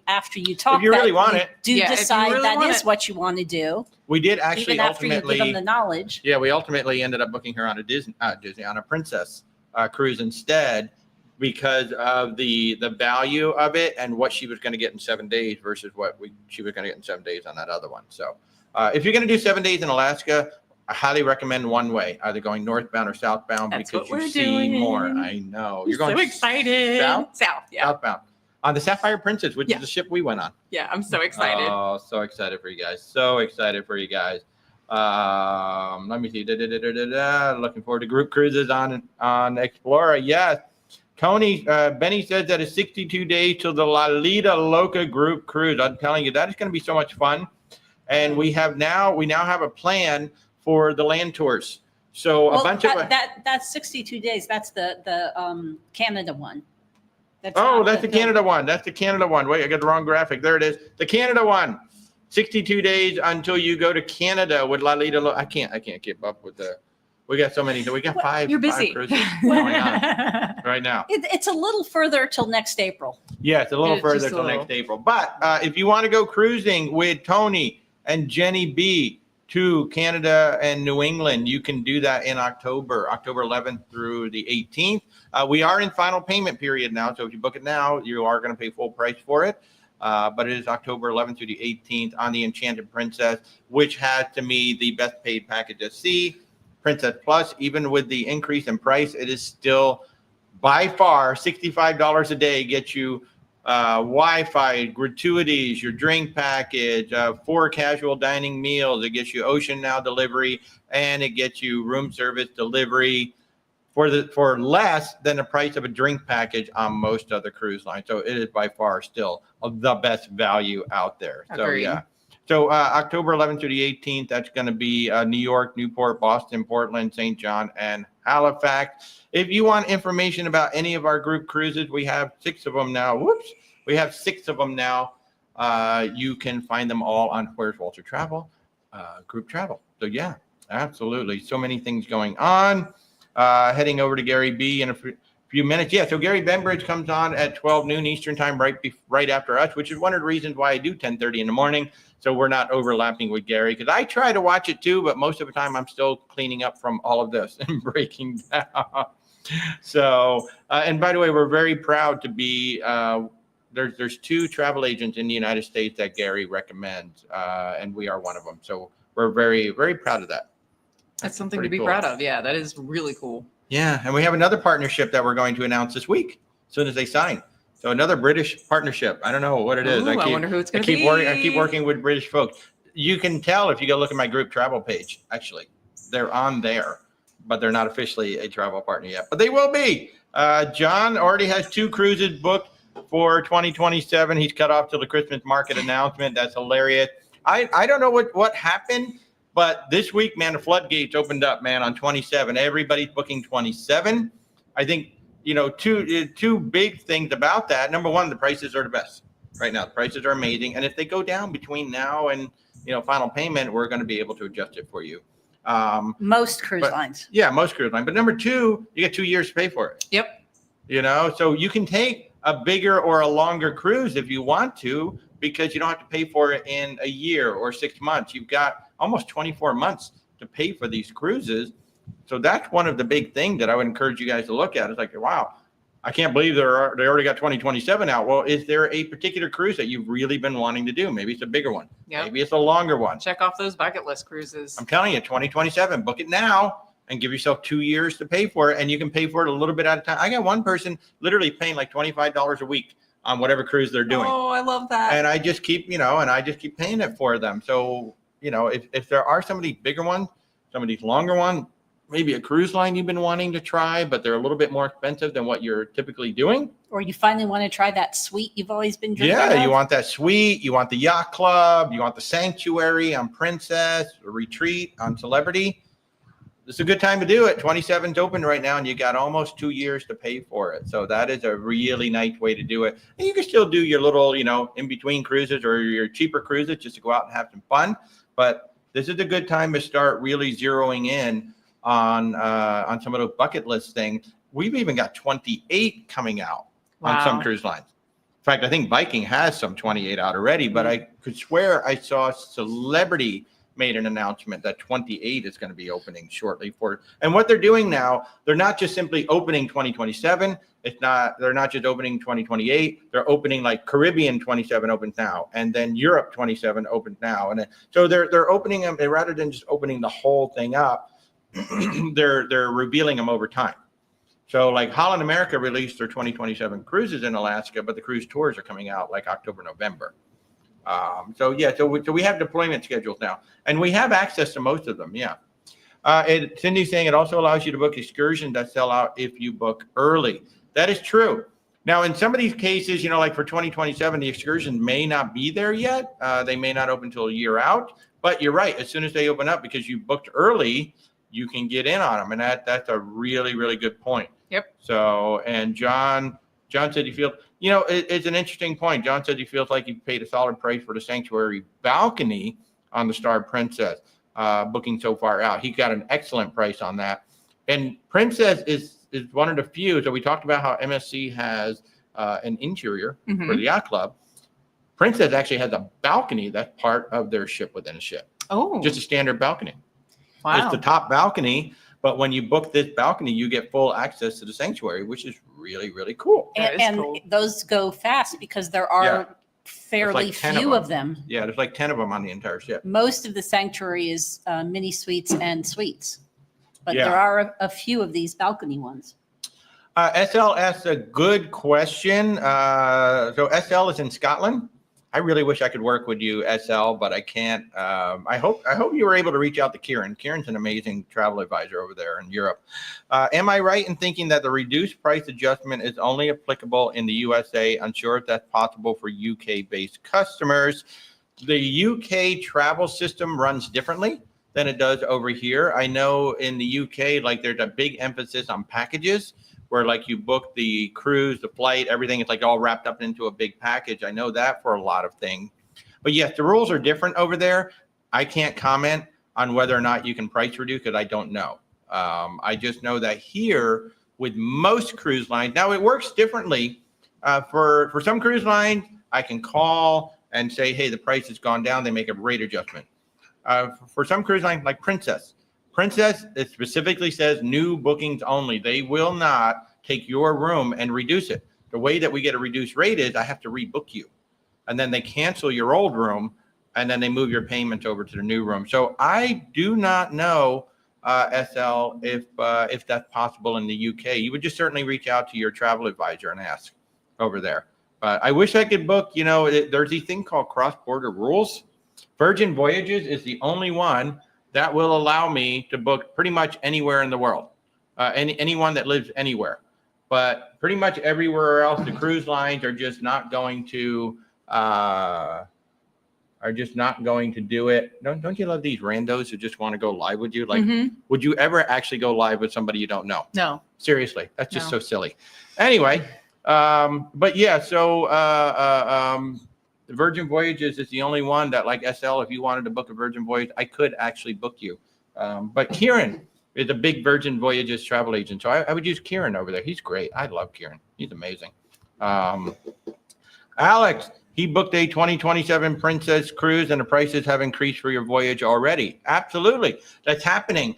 after you talk. If you really want it. Do decide that is what you want to do. We did actually even after you give them the knowledge. Yeah, we ultimately ended up booking her on on a Princess cruise instead because of the value of it and what she was going to get in 7 days versus what she was going to get in 7 days on that other one. So if you're going to do 7 days in Alaska, I highly recommend one way, either going northbound or southbound. That's because what you we're see doing. more. I know. You're going so excited. South, yeah. Southbound. On the Sapphire Princess, which is the ship we went on. Yeah, I'm so excited. Oh, so excited for you guys. So excited for you guys. Let me see. Looking forward to group cruises on Explorer. Yes. Tony, Benny says that it's 62 days to the La Lita Loca group cruise. I'm telling you, that is going to be so much fun. And we now have a plan for the land tours. So a bunch of that's 62 days. That's the Canada one. That's the Canada one. That's the Canada one. Wait, I got the wrong graphic. There it is. The Canada one. 62 days until you go to Canada with La Lita. I can't keep up with we got so many. We got 5. You're busy. 5 cruises going on right now. It's a little further till next April. Yeah, it's a little further till next April. But if you want to go cruising with Tony and Jenny B to Canada and New England, you can do that in October 11th through the 18th. We are in final payment period now. So if you book it now, you are going to pay full price for it. But it is October 11th through the 18th on the Enchanted Princess, which has, to me, the best paid package at sea. Princess Plus, even with the increase in price, it is still by far $65 a day gets you Wi-Fi, gratuities, your drink package, 4 casual dining meals. It gets you Ocean Now delivery, and it gets you room service delivery for less than the price of a drink package on most other cruise lines. So it is by far still the best value out there. Agreed. So yeah. So October 11th through the 18th, that's going to be New York, Newport, Boston, Portland, St. John, and Halifax. If you want information about any of our group cruises, we have 6 of them now. Whoops. We have 6 of them now. You can find them all on Where's Walter Travel, group travel. So yeah, absolutely. So many things going on. Heading over to Gary B in a few minutes. Yeah, so Gary Benbridge comes on at 12 noon Eastern time, right after us, which is one of the reasons why I do 10:30 in the morning. So we're not overlapping with Gary, because I try to watch it too, but most of the time I'm still cleaning up from all of this and breaking down. So, and by the way, we're very proud to be, there's 2 travel agents in the United States that Gary recommends, and we are one of them. So we're very, very proud of that. That's something to pretty be cool. proud of. Yeah, that is really cool. Yeah, and we have another partnership that we're going to announce this week, as soon as they sign. So another British partnership. I don't know what it is. Ooh, I wonder who it's going to be. I keep working with British folks. You can tell if you go look at my group travel page. Actually, they're on there, but they're not officially a travel partner yet. But they will be. John already has 2 cruises booked for 2027. He's cut off till the Christmas market announcement. That's hilarious. I don't know what happened. But this week, man, the floodgates opened up, man, on 27. Everybody's booking 27. I think, two big things about that. Number one, the prices are the best right now. The prices are amazing. And if they go down between now and, final payment, we're going to be able to adjust it for you. Most cruise lines. Yeah, most cruise lines. But number 2, you get 2 years to pay for it. Yep. So you can take a bigger or a longer cruise if you want to, because you don't have to pay for it in a year or 6 months. You've got almost 24 months to pay for these cruises. So that's one of the big things that I would encourage you guys to look at. It's like, wow, I can't believe they already got 2027 out. Well, is there a particular cruise that you've really been wanting to do? Maybe it's a bigger one. Yep. Maybe it's a longer one. Check off those bucket list cruises. I'm telling you, 2027, book it now and give yourself 2 years to pay for it. And you can pay for it a little bit at a time. I got one person literally paying like $25 a week on whatever cruise they're doing. Oh, I love that. And I just keep, paying it for them. So, if there are some of these bigger ones, some of these longer ones, maybe a cruise line you've been wanting to try, but they're a little bit more expensive than what you're typically doing. Or you finally want to try that suite you've always been dreaming of. Yeah, you want that suite, you want the yacht club, you want the sanctuary on Princess, a retreat on Celebrity. This is a good time to do it. 27's open right now, and you got almost 2 years to pay for it. So that is a really nice way to do it. And you can still do your little, in-between cruises or your cheaper cruises just to go out and have some fun. But this is a good time to start really zeroing in on some of those bucket list things. We've even got 28 coming out on some cruise lines. In fact, I think Viking has some 28 out already, but I could swear I saw Celebrity made an announcement that 28 is going to be opening shortly and what they're doing now, they're not just simply opening 2027. They're not just opening 2028. They're opening like Caribbean 27 opens now, and then Europe 27 opens now. And then, so they're opening them, and rather than just opening the whole thing up, they're revealing them over time. So like Holland America released their 2027 cruises in Alaska, but the cruise tours are coming out like October, November. So we have deployment schedules now, and we have access to most of them. Yeah. Cindy's saying it also allows you to book excursions that sell out if you book early. That is true. Now, in some of these cases, like for 2027, the excursion may not be there yet. They may not open until a year out, but you're right. As soon as they open up, because you booked early, you can get in on them. And that's a really, really good point. Yep. So, and John said he feels, it's an interesting point. John said he feels like he paid a solid price for the sanctuary balcony on the Star Princess, booking so far out. He got an excellent price on that. And Princess is one of the few. So we talked about how MSC has an interior for the yacht club. Princess actually has a balcony that's part of their ship within a ship. Oh. Just a standard balcony. Wow. It's the top balcony. But when you book this balcony, you get full access to the sanctuary, which is really, really cool. And cool. Those go fast because there are fairly like 10 few of them. Yeah, there's like 10 of them on the entire ship. Most of the sanctuary is mini suites and suites, but there are a few of these balcony ones. SL asked a good question. So SL is in Scotland. I really wish I could work with you, SL, but I can't. I hope you were able to reach out to Kieran. Kieran's an amazing travel advisor over there in Europe. Am I right in thinking that the reduced price adjustment is only applicable in the USA? Unsure if that's possible for UK-based customers. The UK travel system runs differently than it does over here. I know in the UK, like there's a big emphasis on packages where like you book the cruise, the flight, everything. It's like all wrapped up into a big package. I know that for a lot of things. But yes, the rules are different over there. I can't comment on whether or not you can price reduce because I don't know. I just know that here with most cruise lines, now it works differently. For some cruise lines, I can call and say, hey, the price has gone down. They make a rate adjustment. For some cruise lines like Princess, it specifically says new bookings only. They will not take your room and reduce it. The way that we get a reduced rate is I have to rebook you. And then they cancel your old room and then they move your payments over to the new room. So I do not know, SL, if that's possible in the UK. You would just certainly reach out to your travel advisor and ask over there. But I wish I could book, there's a thing called cross-border rules. Virgin Voyages is the only one that will allow me to book pretty much anywhere in the world, anyone that lives anywhere. But pretty much everywhere else, the cruise lines are just not going to do it. Don't you love these randos who just want to go live with you? Like, would you ever actually go live with somebody you don't know? No. Seriously, that's just so silly. Anyway, but yeah, so the Virgin Voyages is the only one that, like SL, if you wanted to book a Virgin Voyage, I could actually book you. But Kieran is a big Virgin Voyages travel agent, so I would use Kieran over there. He's great. I love Kieran. He's amazing. Alex, he booked a 2027 Princess cruise, and the prices have increased for your voyage already. Absolutely, that's happening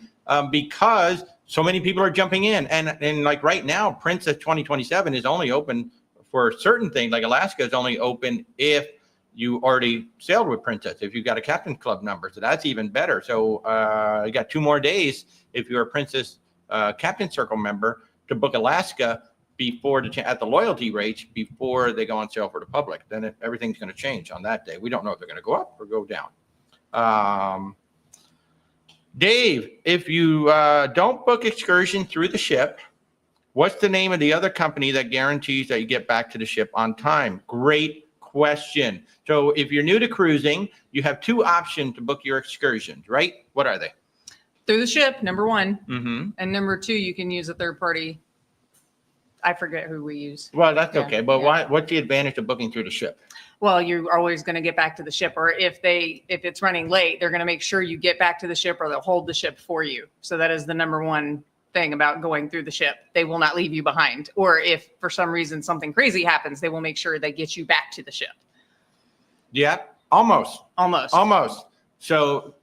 because so many people are jumping in, and like right now, Princess 2027 is only open for certain things. Like Alaska is only open if you already sailed with Princess, if you've got a Captain's Club number. So that's even better. So you got 2 more days if you're a Princess Captain Circle member to book Alaska before at the loyalty rates before they go on sale for the public. Then everything's going to change on that day. We don't know if they're going to go up or go down. Dave, if you don't book excursion through the ship, what's the name of the other company that guarantees that you get back to the ship on time? Great question. So if you're new to cruising, you have 2 options to book your excursions, right? What are they? Through the ship, number 1. And number 2, you can use a third party. I forget who we use. Well, that's okay. But what's the advantage of booking through the ship? Well, you're always going to get back to the ship, or if it's running late, they're going to make sure you get back to the ship, or they'll hold the ship for you. So that is the number 1 thing about going through the ship. They will not leave you behind. Or if for some reason something crazy happens, they will make sure they get you back to the ship. Yeah, almost. Almost. So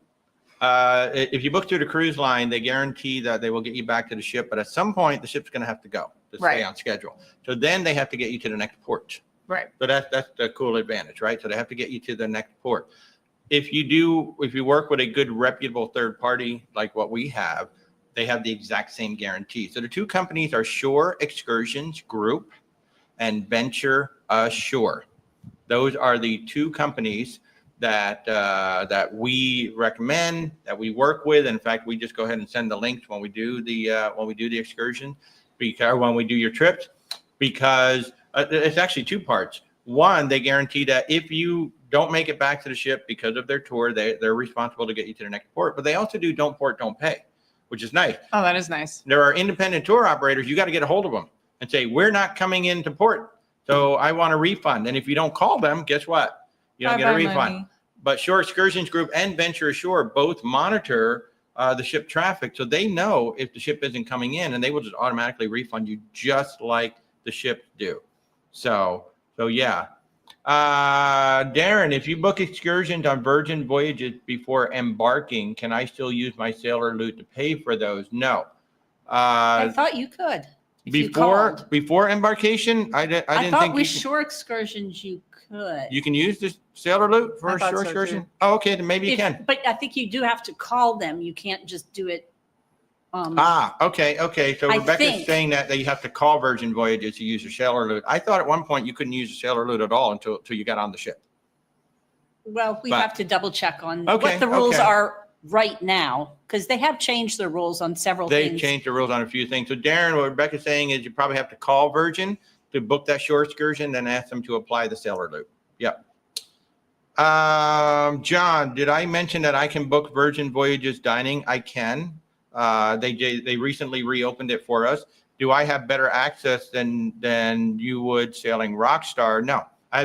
if you book through the cruise line, they guarantee that they will get you back to the ship. But at some point, the ship's going to have to go to stay on schedule. So then they have to get you to the next port. Right. So that's the cool advantage, right? So they have to get you to the next port. If you work with a good reputable third party like what we have, they have the exact same guarantee. So the 2 companies are Shore Excursions Group and Venture Ashore. Those are the 2 companies that we recommend, that we work with. In fact, we just go ahead and send the links when we do the excursion, because when we do your trips, because it's actually 2 parts. One, they guarantee that if you don't make it back to the ship because of their tour, they're responsible to get you to the next port. But they also do don't port, don't pay, which is nice. Oh, that is nice. There are independent tour operators. You got to get a hold of them and say, we're not coming into port, so I want a refund. And if you don't call them, guess what? You don't get a refund. Money. But Shore Excursions Group and Venture Ashore both monitor the ship traffic, so they know if the ship isn't coming in, and they will just automatically refund you just like the ships do. So yeah. Darren, if you book excursions on Virgin Voyages before embarking, can I still use my sailor loot to pay for those? No. I thought you could. Before embarkation, I didn't think with Shore Excursions you could. You can use the sailor loot for a shore excursion? Oh, okay, then maybe you can. But I think you do have to call them. You can't just do it. Okay. So Rebecca's saying that you have to call Virgin Voyages to use your sailor loot. I thought at one point you couldn't use the sailor loot at all until you got on the ship. Well, we have to double check on what the rules are right now, because they have changed the rules on several things. They've changed the rules on a few things. So Darren, what Rebecca's saying is you probably have to call Virgin to book that shore excursion, then ask them to apply the sailor loot. Yep. John, did I mention that I can book Virgin Voyages dining? I can. They recently reopened it for us. Do I have better access than you would sailing Rockstar? No, I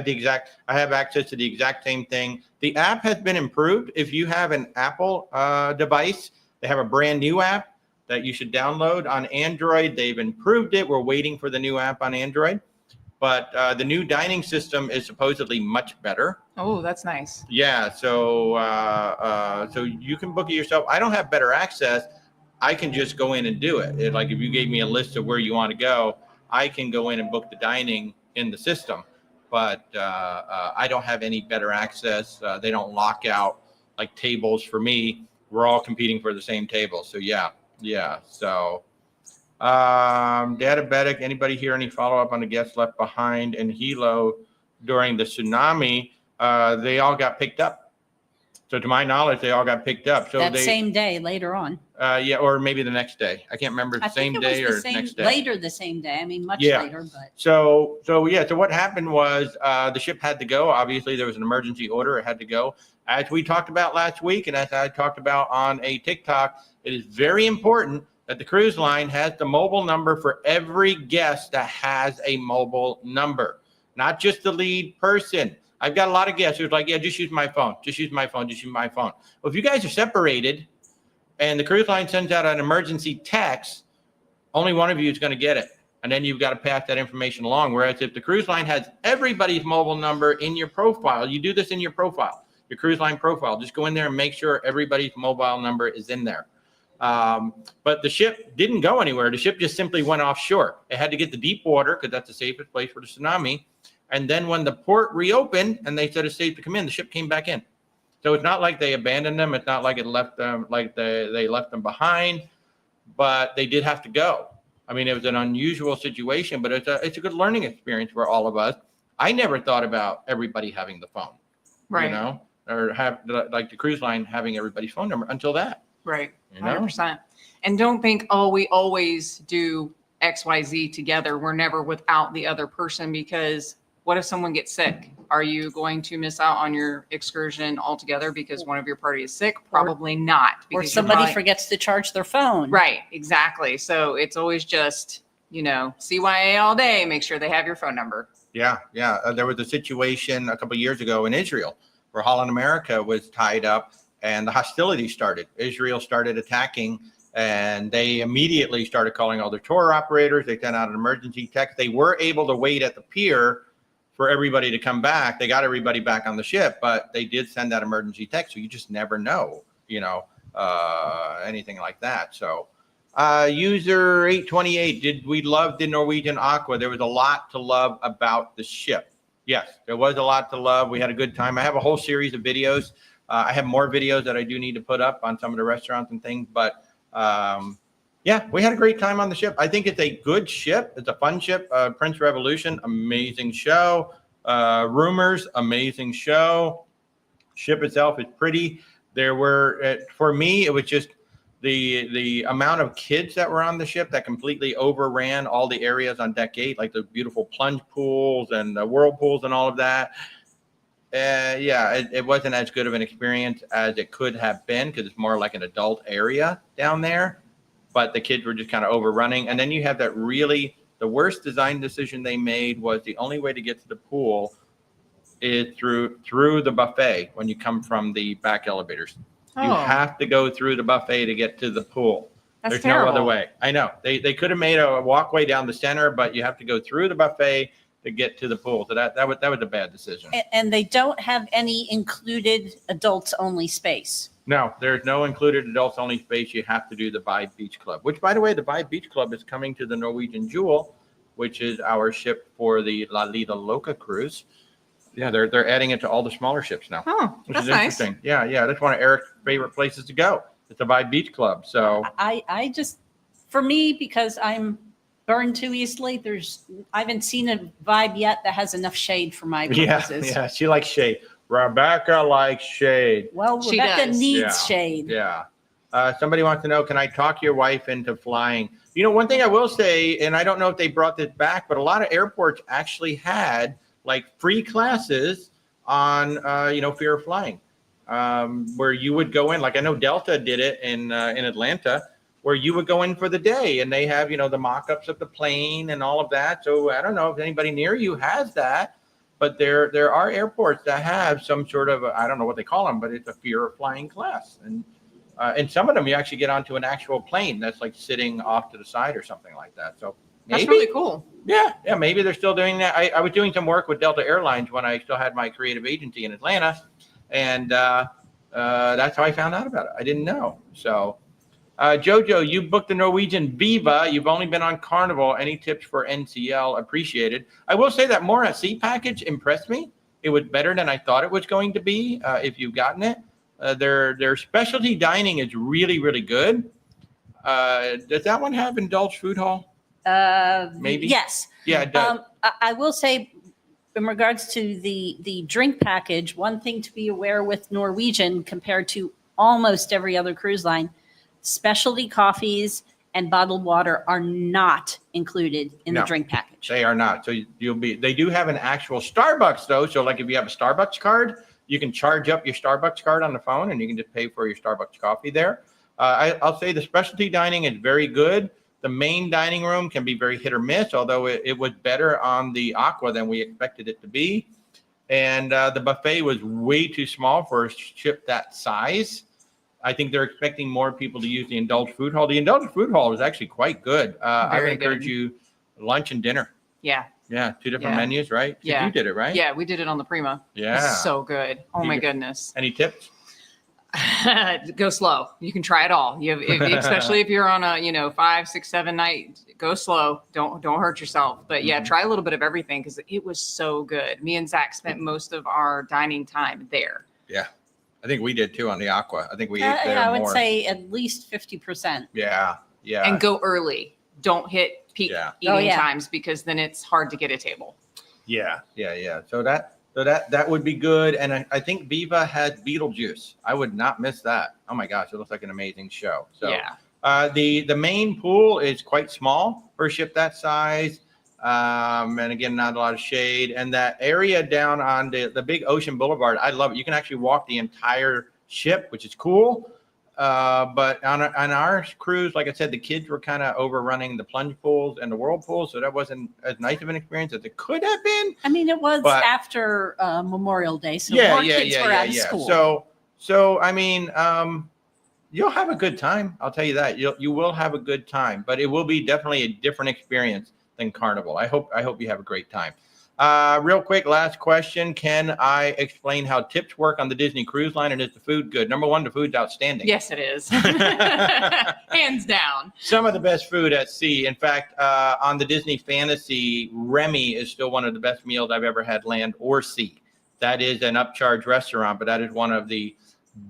have access to the exact same thing. The app has been improved. If you have an Apple device, they have a brand new app that you should download on Android. They've improved it. We're waiting for the new app on Android. But the new dining system is supposedly much better. Oh, that's nice. Yeah, so you can book it yourself. I don't have better access. I can just go in and do it. Like if you gave me a list of where you want to go, I can go in and book the dining in the system. But I don't have any better access. They don't lock out like tables for me. We're all competing for the same table. So yeah. So. Diabetic, anybody hear any follow-up on the guests left behind in Hilo during the tsunami? They all got picked up. So to my knowledge, they all got picked up. So that same day later on. Yeah, or maybe the next day. I can't remember the same day or next day. Later the same day. I mean, much later, but. So what happened was the ship had to go. Obviously, there was an emergency order. It had to go. As we talked about last week, and as I talked about on a TikTok, it is very important that the cruise line has the mobile number for every guest that has a mobile number, not just the lead person. I've got a lot of guests who's like, yeah, just use my phone. Just use my phone. Just use my phone. Well, if you guys are separated and the cruise line sends out an emergency text, only one of you is going to get it. And then you've got to pass that information along. Whereas if the cruise line has everybody's mobile number in your profile, you do this in your profile, your cruise line profile. Just go in there and make sure everybody's mobile number is in there. But the ship didn't go anywhere. The ship just simply went offshore. It had to get to deep water because that's the safest place for the tsunami. And then when the port reopened and they said it's safe to come in, the ship came back in. So it's not like they abandoned them. It's not like it left them, like they left them behind, but they did have to go. I mean, it was an unusual situation, but it's a good learning experience for all of us. I never thought about everybody having the phone, Right. You know, or have like the cruise line having everybody's phone number until that. Right. You know? 100%. And don't think, oh, we always do XYZ together. We're never without the other person, because what if someone gets sick? Are you going to miss out on your excursion altogether because one of your party is sick? Probably not. Or somebody forgets to charge their phone. Right. Exactly. So it's always just, CYA all day. Make sure they have your phone number. Yeah. There was a situation a couple of years ago in Israel where Holland America was tied up and the hostility started. Israel started attacking, and they immediately started calling all their tour operators. They sent out an emergency text. They were able to wait at the pier for everybody to come back. They got everybody back on the ship, but they did send that emergency text. So you just never know, anything like that. So user 828, did we love the Norwegian Aqua? There was a lot to love about the ship. Yes, there was a lot to love. We had a good time. I have a whole series of videos. I have more videos that I do need to put up on some of the restaurants and things, but we had a great time on the ship. I think it's a good ship. It's a fun ship. Prince Revolution, amazing show. Rumors, amazing show. Ship itself is pretty. There were, for me, it was just the amount of kids that were on the ship that completely overran all the areas on deck 8, like the beautiful plunge pools and the whirlpools and all of that. It wasn't as good of an experience as it could have been because it's more like an adult area down there. But the kids were just kind of overrunning. And then you have that the worst design decision they made was the only way to get to the pool is through the buffet when you come from the back elevators. You have to go through the buffet to get to the pool. That's There's terrible. no other way. I know. They could have made a walkway down the center, but you have to go through the buffet to get to the pool. So that was a bad decision. And they don't have any included adults only space. No, there's no included adults only space. You have to do the Vibe Beach Club, which, by the way, the Vibe Beach Club is coming to the Norwegian Jewel, which is our ship for the La Lida Loca cruise. Yeah, they're adding it to all the smaller ships now. Oh, which that's is nice. interesting. Yeah, that's one of Eric's favorite places to go. It's the Vibe Beach Club. So I just, for me, because I'm burned too easily, I haven't seen a vibe yet that has enough shade for my purposes. Yeah, she likes shade. Rebecca likes shade. Well, She Rebecca does. needs shade. Yeah. Somebody wants to know, can I talk your wife into flying? One thing I will say, and I don't know if they brought this back, but a lot of airports actually had like free classes on, fear of flying, where you would go in, like I know Delta did it in Atlanta, where you would go in for the day and they have, the mock-ups of the plane and all of that. So I don't know if anybody near you has that, but there are airports that have some sort of, I don't know what they call them, but it's a fear of flying class. And some of them you actually get onto an actual plane that's like sitting off to the side or something like that. So That's really cool. Yeah, maybe they're still doing that. I was doing some work with Delta Airlines when I still had my creative agency in Atlanta, and that's how I found out about it. I didn't know. So, Jojo, you booked the Norwegian Viva. You've only been on Carnival. Any tips for NCL? Appreciated. I will say that More at Sea package impressed me. It was better than I thought it was going to be. If you've gotten it, their specialty dining is really, really good. Does that one have indulged food hall? Maybe. Yes. Yeah, it does. I will say, in regards to the drink package, one thing to be aware with Norwegian compared to almost every other cruise line, specialty coffees and bottled water are not included in the drink package. They are not. So they do have an actual Starbucks though. So like if you have a Starbucks card, you can charge up your Starbucks card on the phone and you can just pay for your Starbucks coffee there. I'll say the specialty dining is very good. The main dining room can be very hit or miss, although it was better on the Aqua than we expected it to be. And the buffet was way too small for a ship that size. I think they're expecting more people to use the indulged food hall. The indulged food hall is actually quite good. I would encourage you lunch and dinner. Yeah. Yeah, two different menus, right? Yeah. You did it, right? Yeah, we did it on the Prima. Yeah. It's so good. Oh my goodness. Any tips? Go slow. You can try it all. Especially if you're on a 5, 6, 7 night. Go slow. Don't hurt yourself. But yeah, try a little bit of everything because it was so good. Me and Zach spent most of our dining time there. Yeah, I think we did too on the Aqua. I think we ate there I more. would say at least 50%. Yeah. And go early. Don't hit peak eating times because then it's hard to get a table. Yeah. So that would be good. And I think Viva has Beetlejuice. I would not miss that. Oh my gosh, it looks like an amazing show. So yeah. The main pool is quite small for a ship that size. And again, not a lot of shade. And that area down on the big Ocean Boulevard, I love it. You can actually walk the entire ship, which is cool. But on our cruise, like I said, the kids were kind of overrunning the plunge pools and the whirlpool, so that wasn't as nice of an experience as it could have been. I mean, it was after Memorial Day, so more kids were out of school. So I mean, you'll have a good time. I'll tell you that. You will have a good time, but it will be definitely a different experience than Carnival. I hope you have a great time. Real quick, last question. Can I explain how tips work on the Disney Cruise Line, and is the food good? Number one, the food's outstanding. Yes, it is. Hands down. Some of the best food at sea. In fact, on the Disney Fantasy, Remy is still one of the best meals I've ever had land or sea. That is an upcharge restaurant, but that is one of the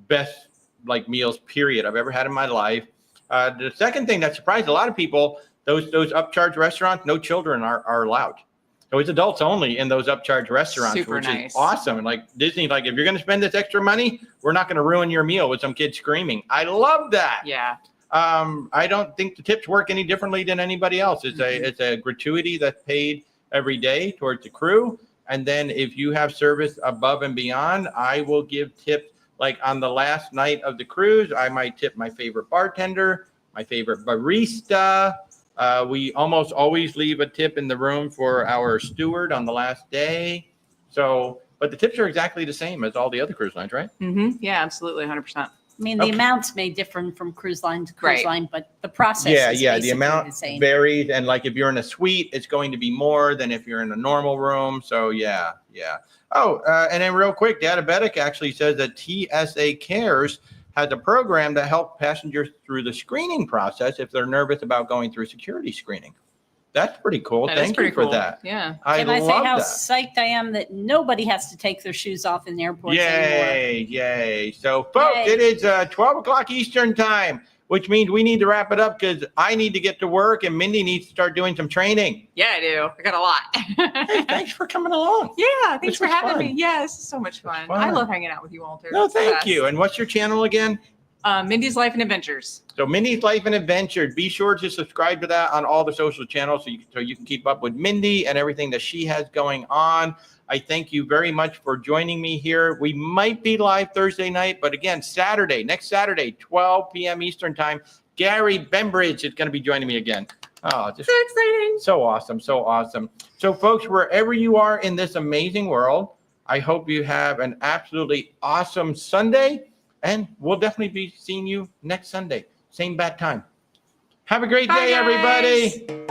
best meals, period, I've ever had in my life. The second thing that surprised a lot of people, those upcharge restaurants, no children are allowed. So it's adults only in those upcharge restaurants, Super which nice. is awesome. And like Disney, if you're going to spend this extra money, we're not going to ruin your meal with some kid screaming. I love that. Yeah. I don't think the tips work any differently than anybody else. It's a gratuity that's paid every day towards the crew. And then if you have service above and beyond, I will give tips. Like on the last night of the cruise, I might tip my favorite bartender, my favorite barista. We almost always leave a tip in the room for our steward on the last day. So, but the tips are exactly the same as all the other cruise lines, right? Mm-hmm. Yeah, absolutely. 100%. I mean, the amounts may differ from cruise line to cruise line, but the process is the amount the same. varies. And like if you're in a suite, it's going to be more than if you're in a normal room. So yeah. Oh, and then real quick, Diabetic actually says that TSA Cares has a program to help passengers through the screening process if they're nervous about going through security screening. That's pretty cool. Thank you for that. Yeah. Can I say how psyched I am that nobody has to take their shoes off in the airports anymore? Yay. So, folks, it is 12 o'clock Eastern time, which means we need to wrap it up because I need to get to work and Mindy needs to start doing some training. Yeah, I do. I got a lot. Hey, thanks for coming along. Yeah, thanks for having me. Yeah, it's so much fun. I love hanging out with you all too. No, thank you. And what's your channel again? Mindy's Life and Adventures. So Mindy's Life and Adventure. Be sure to subscribe to that on all the social channels so you can keep up with Mindy and everything that she has going on. I thank you very much for joining me here. We might be live Thursday night, but again, next Saturday, 12 p.m. Eastern time, Gary Bembridge is going to be joining me again. Oh, just So exciting. so awesome. So awesome. So folks, wherever you are in this amazing world, I hope you have an absolutely awesome Sunday, and we'll definitely be seeing you next Sunday, same bad time. Have a great Bye, day, guys. everybody.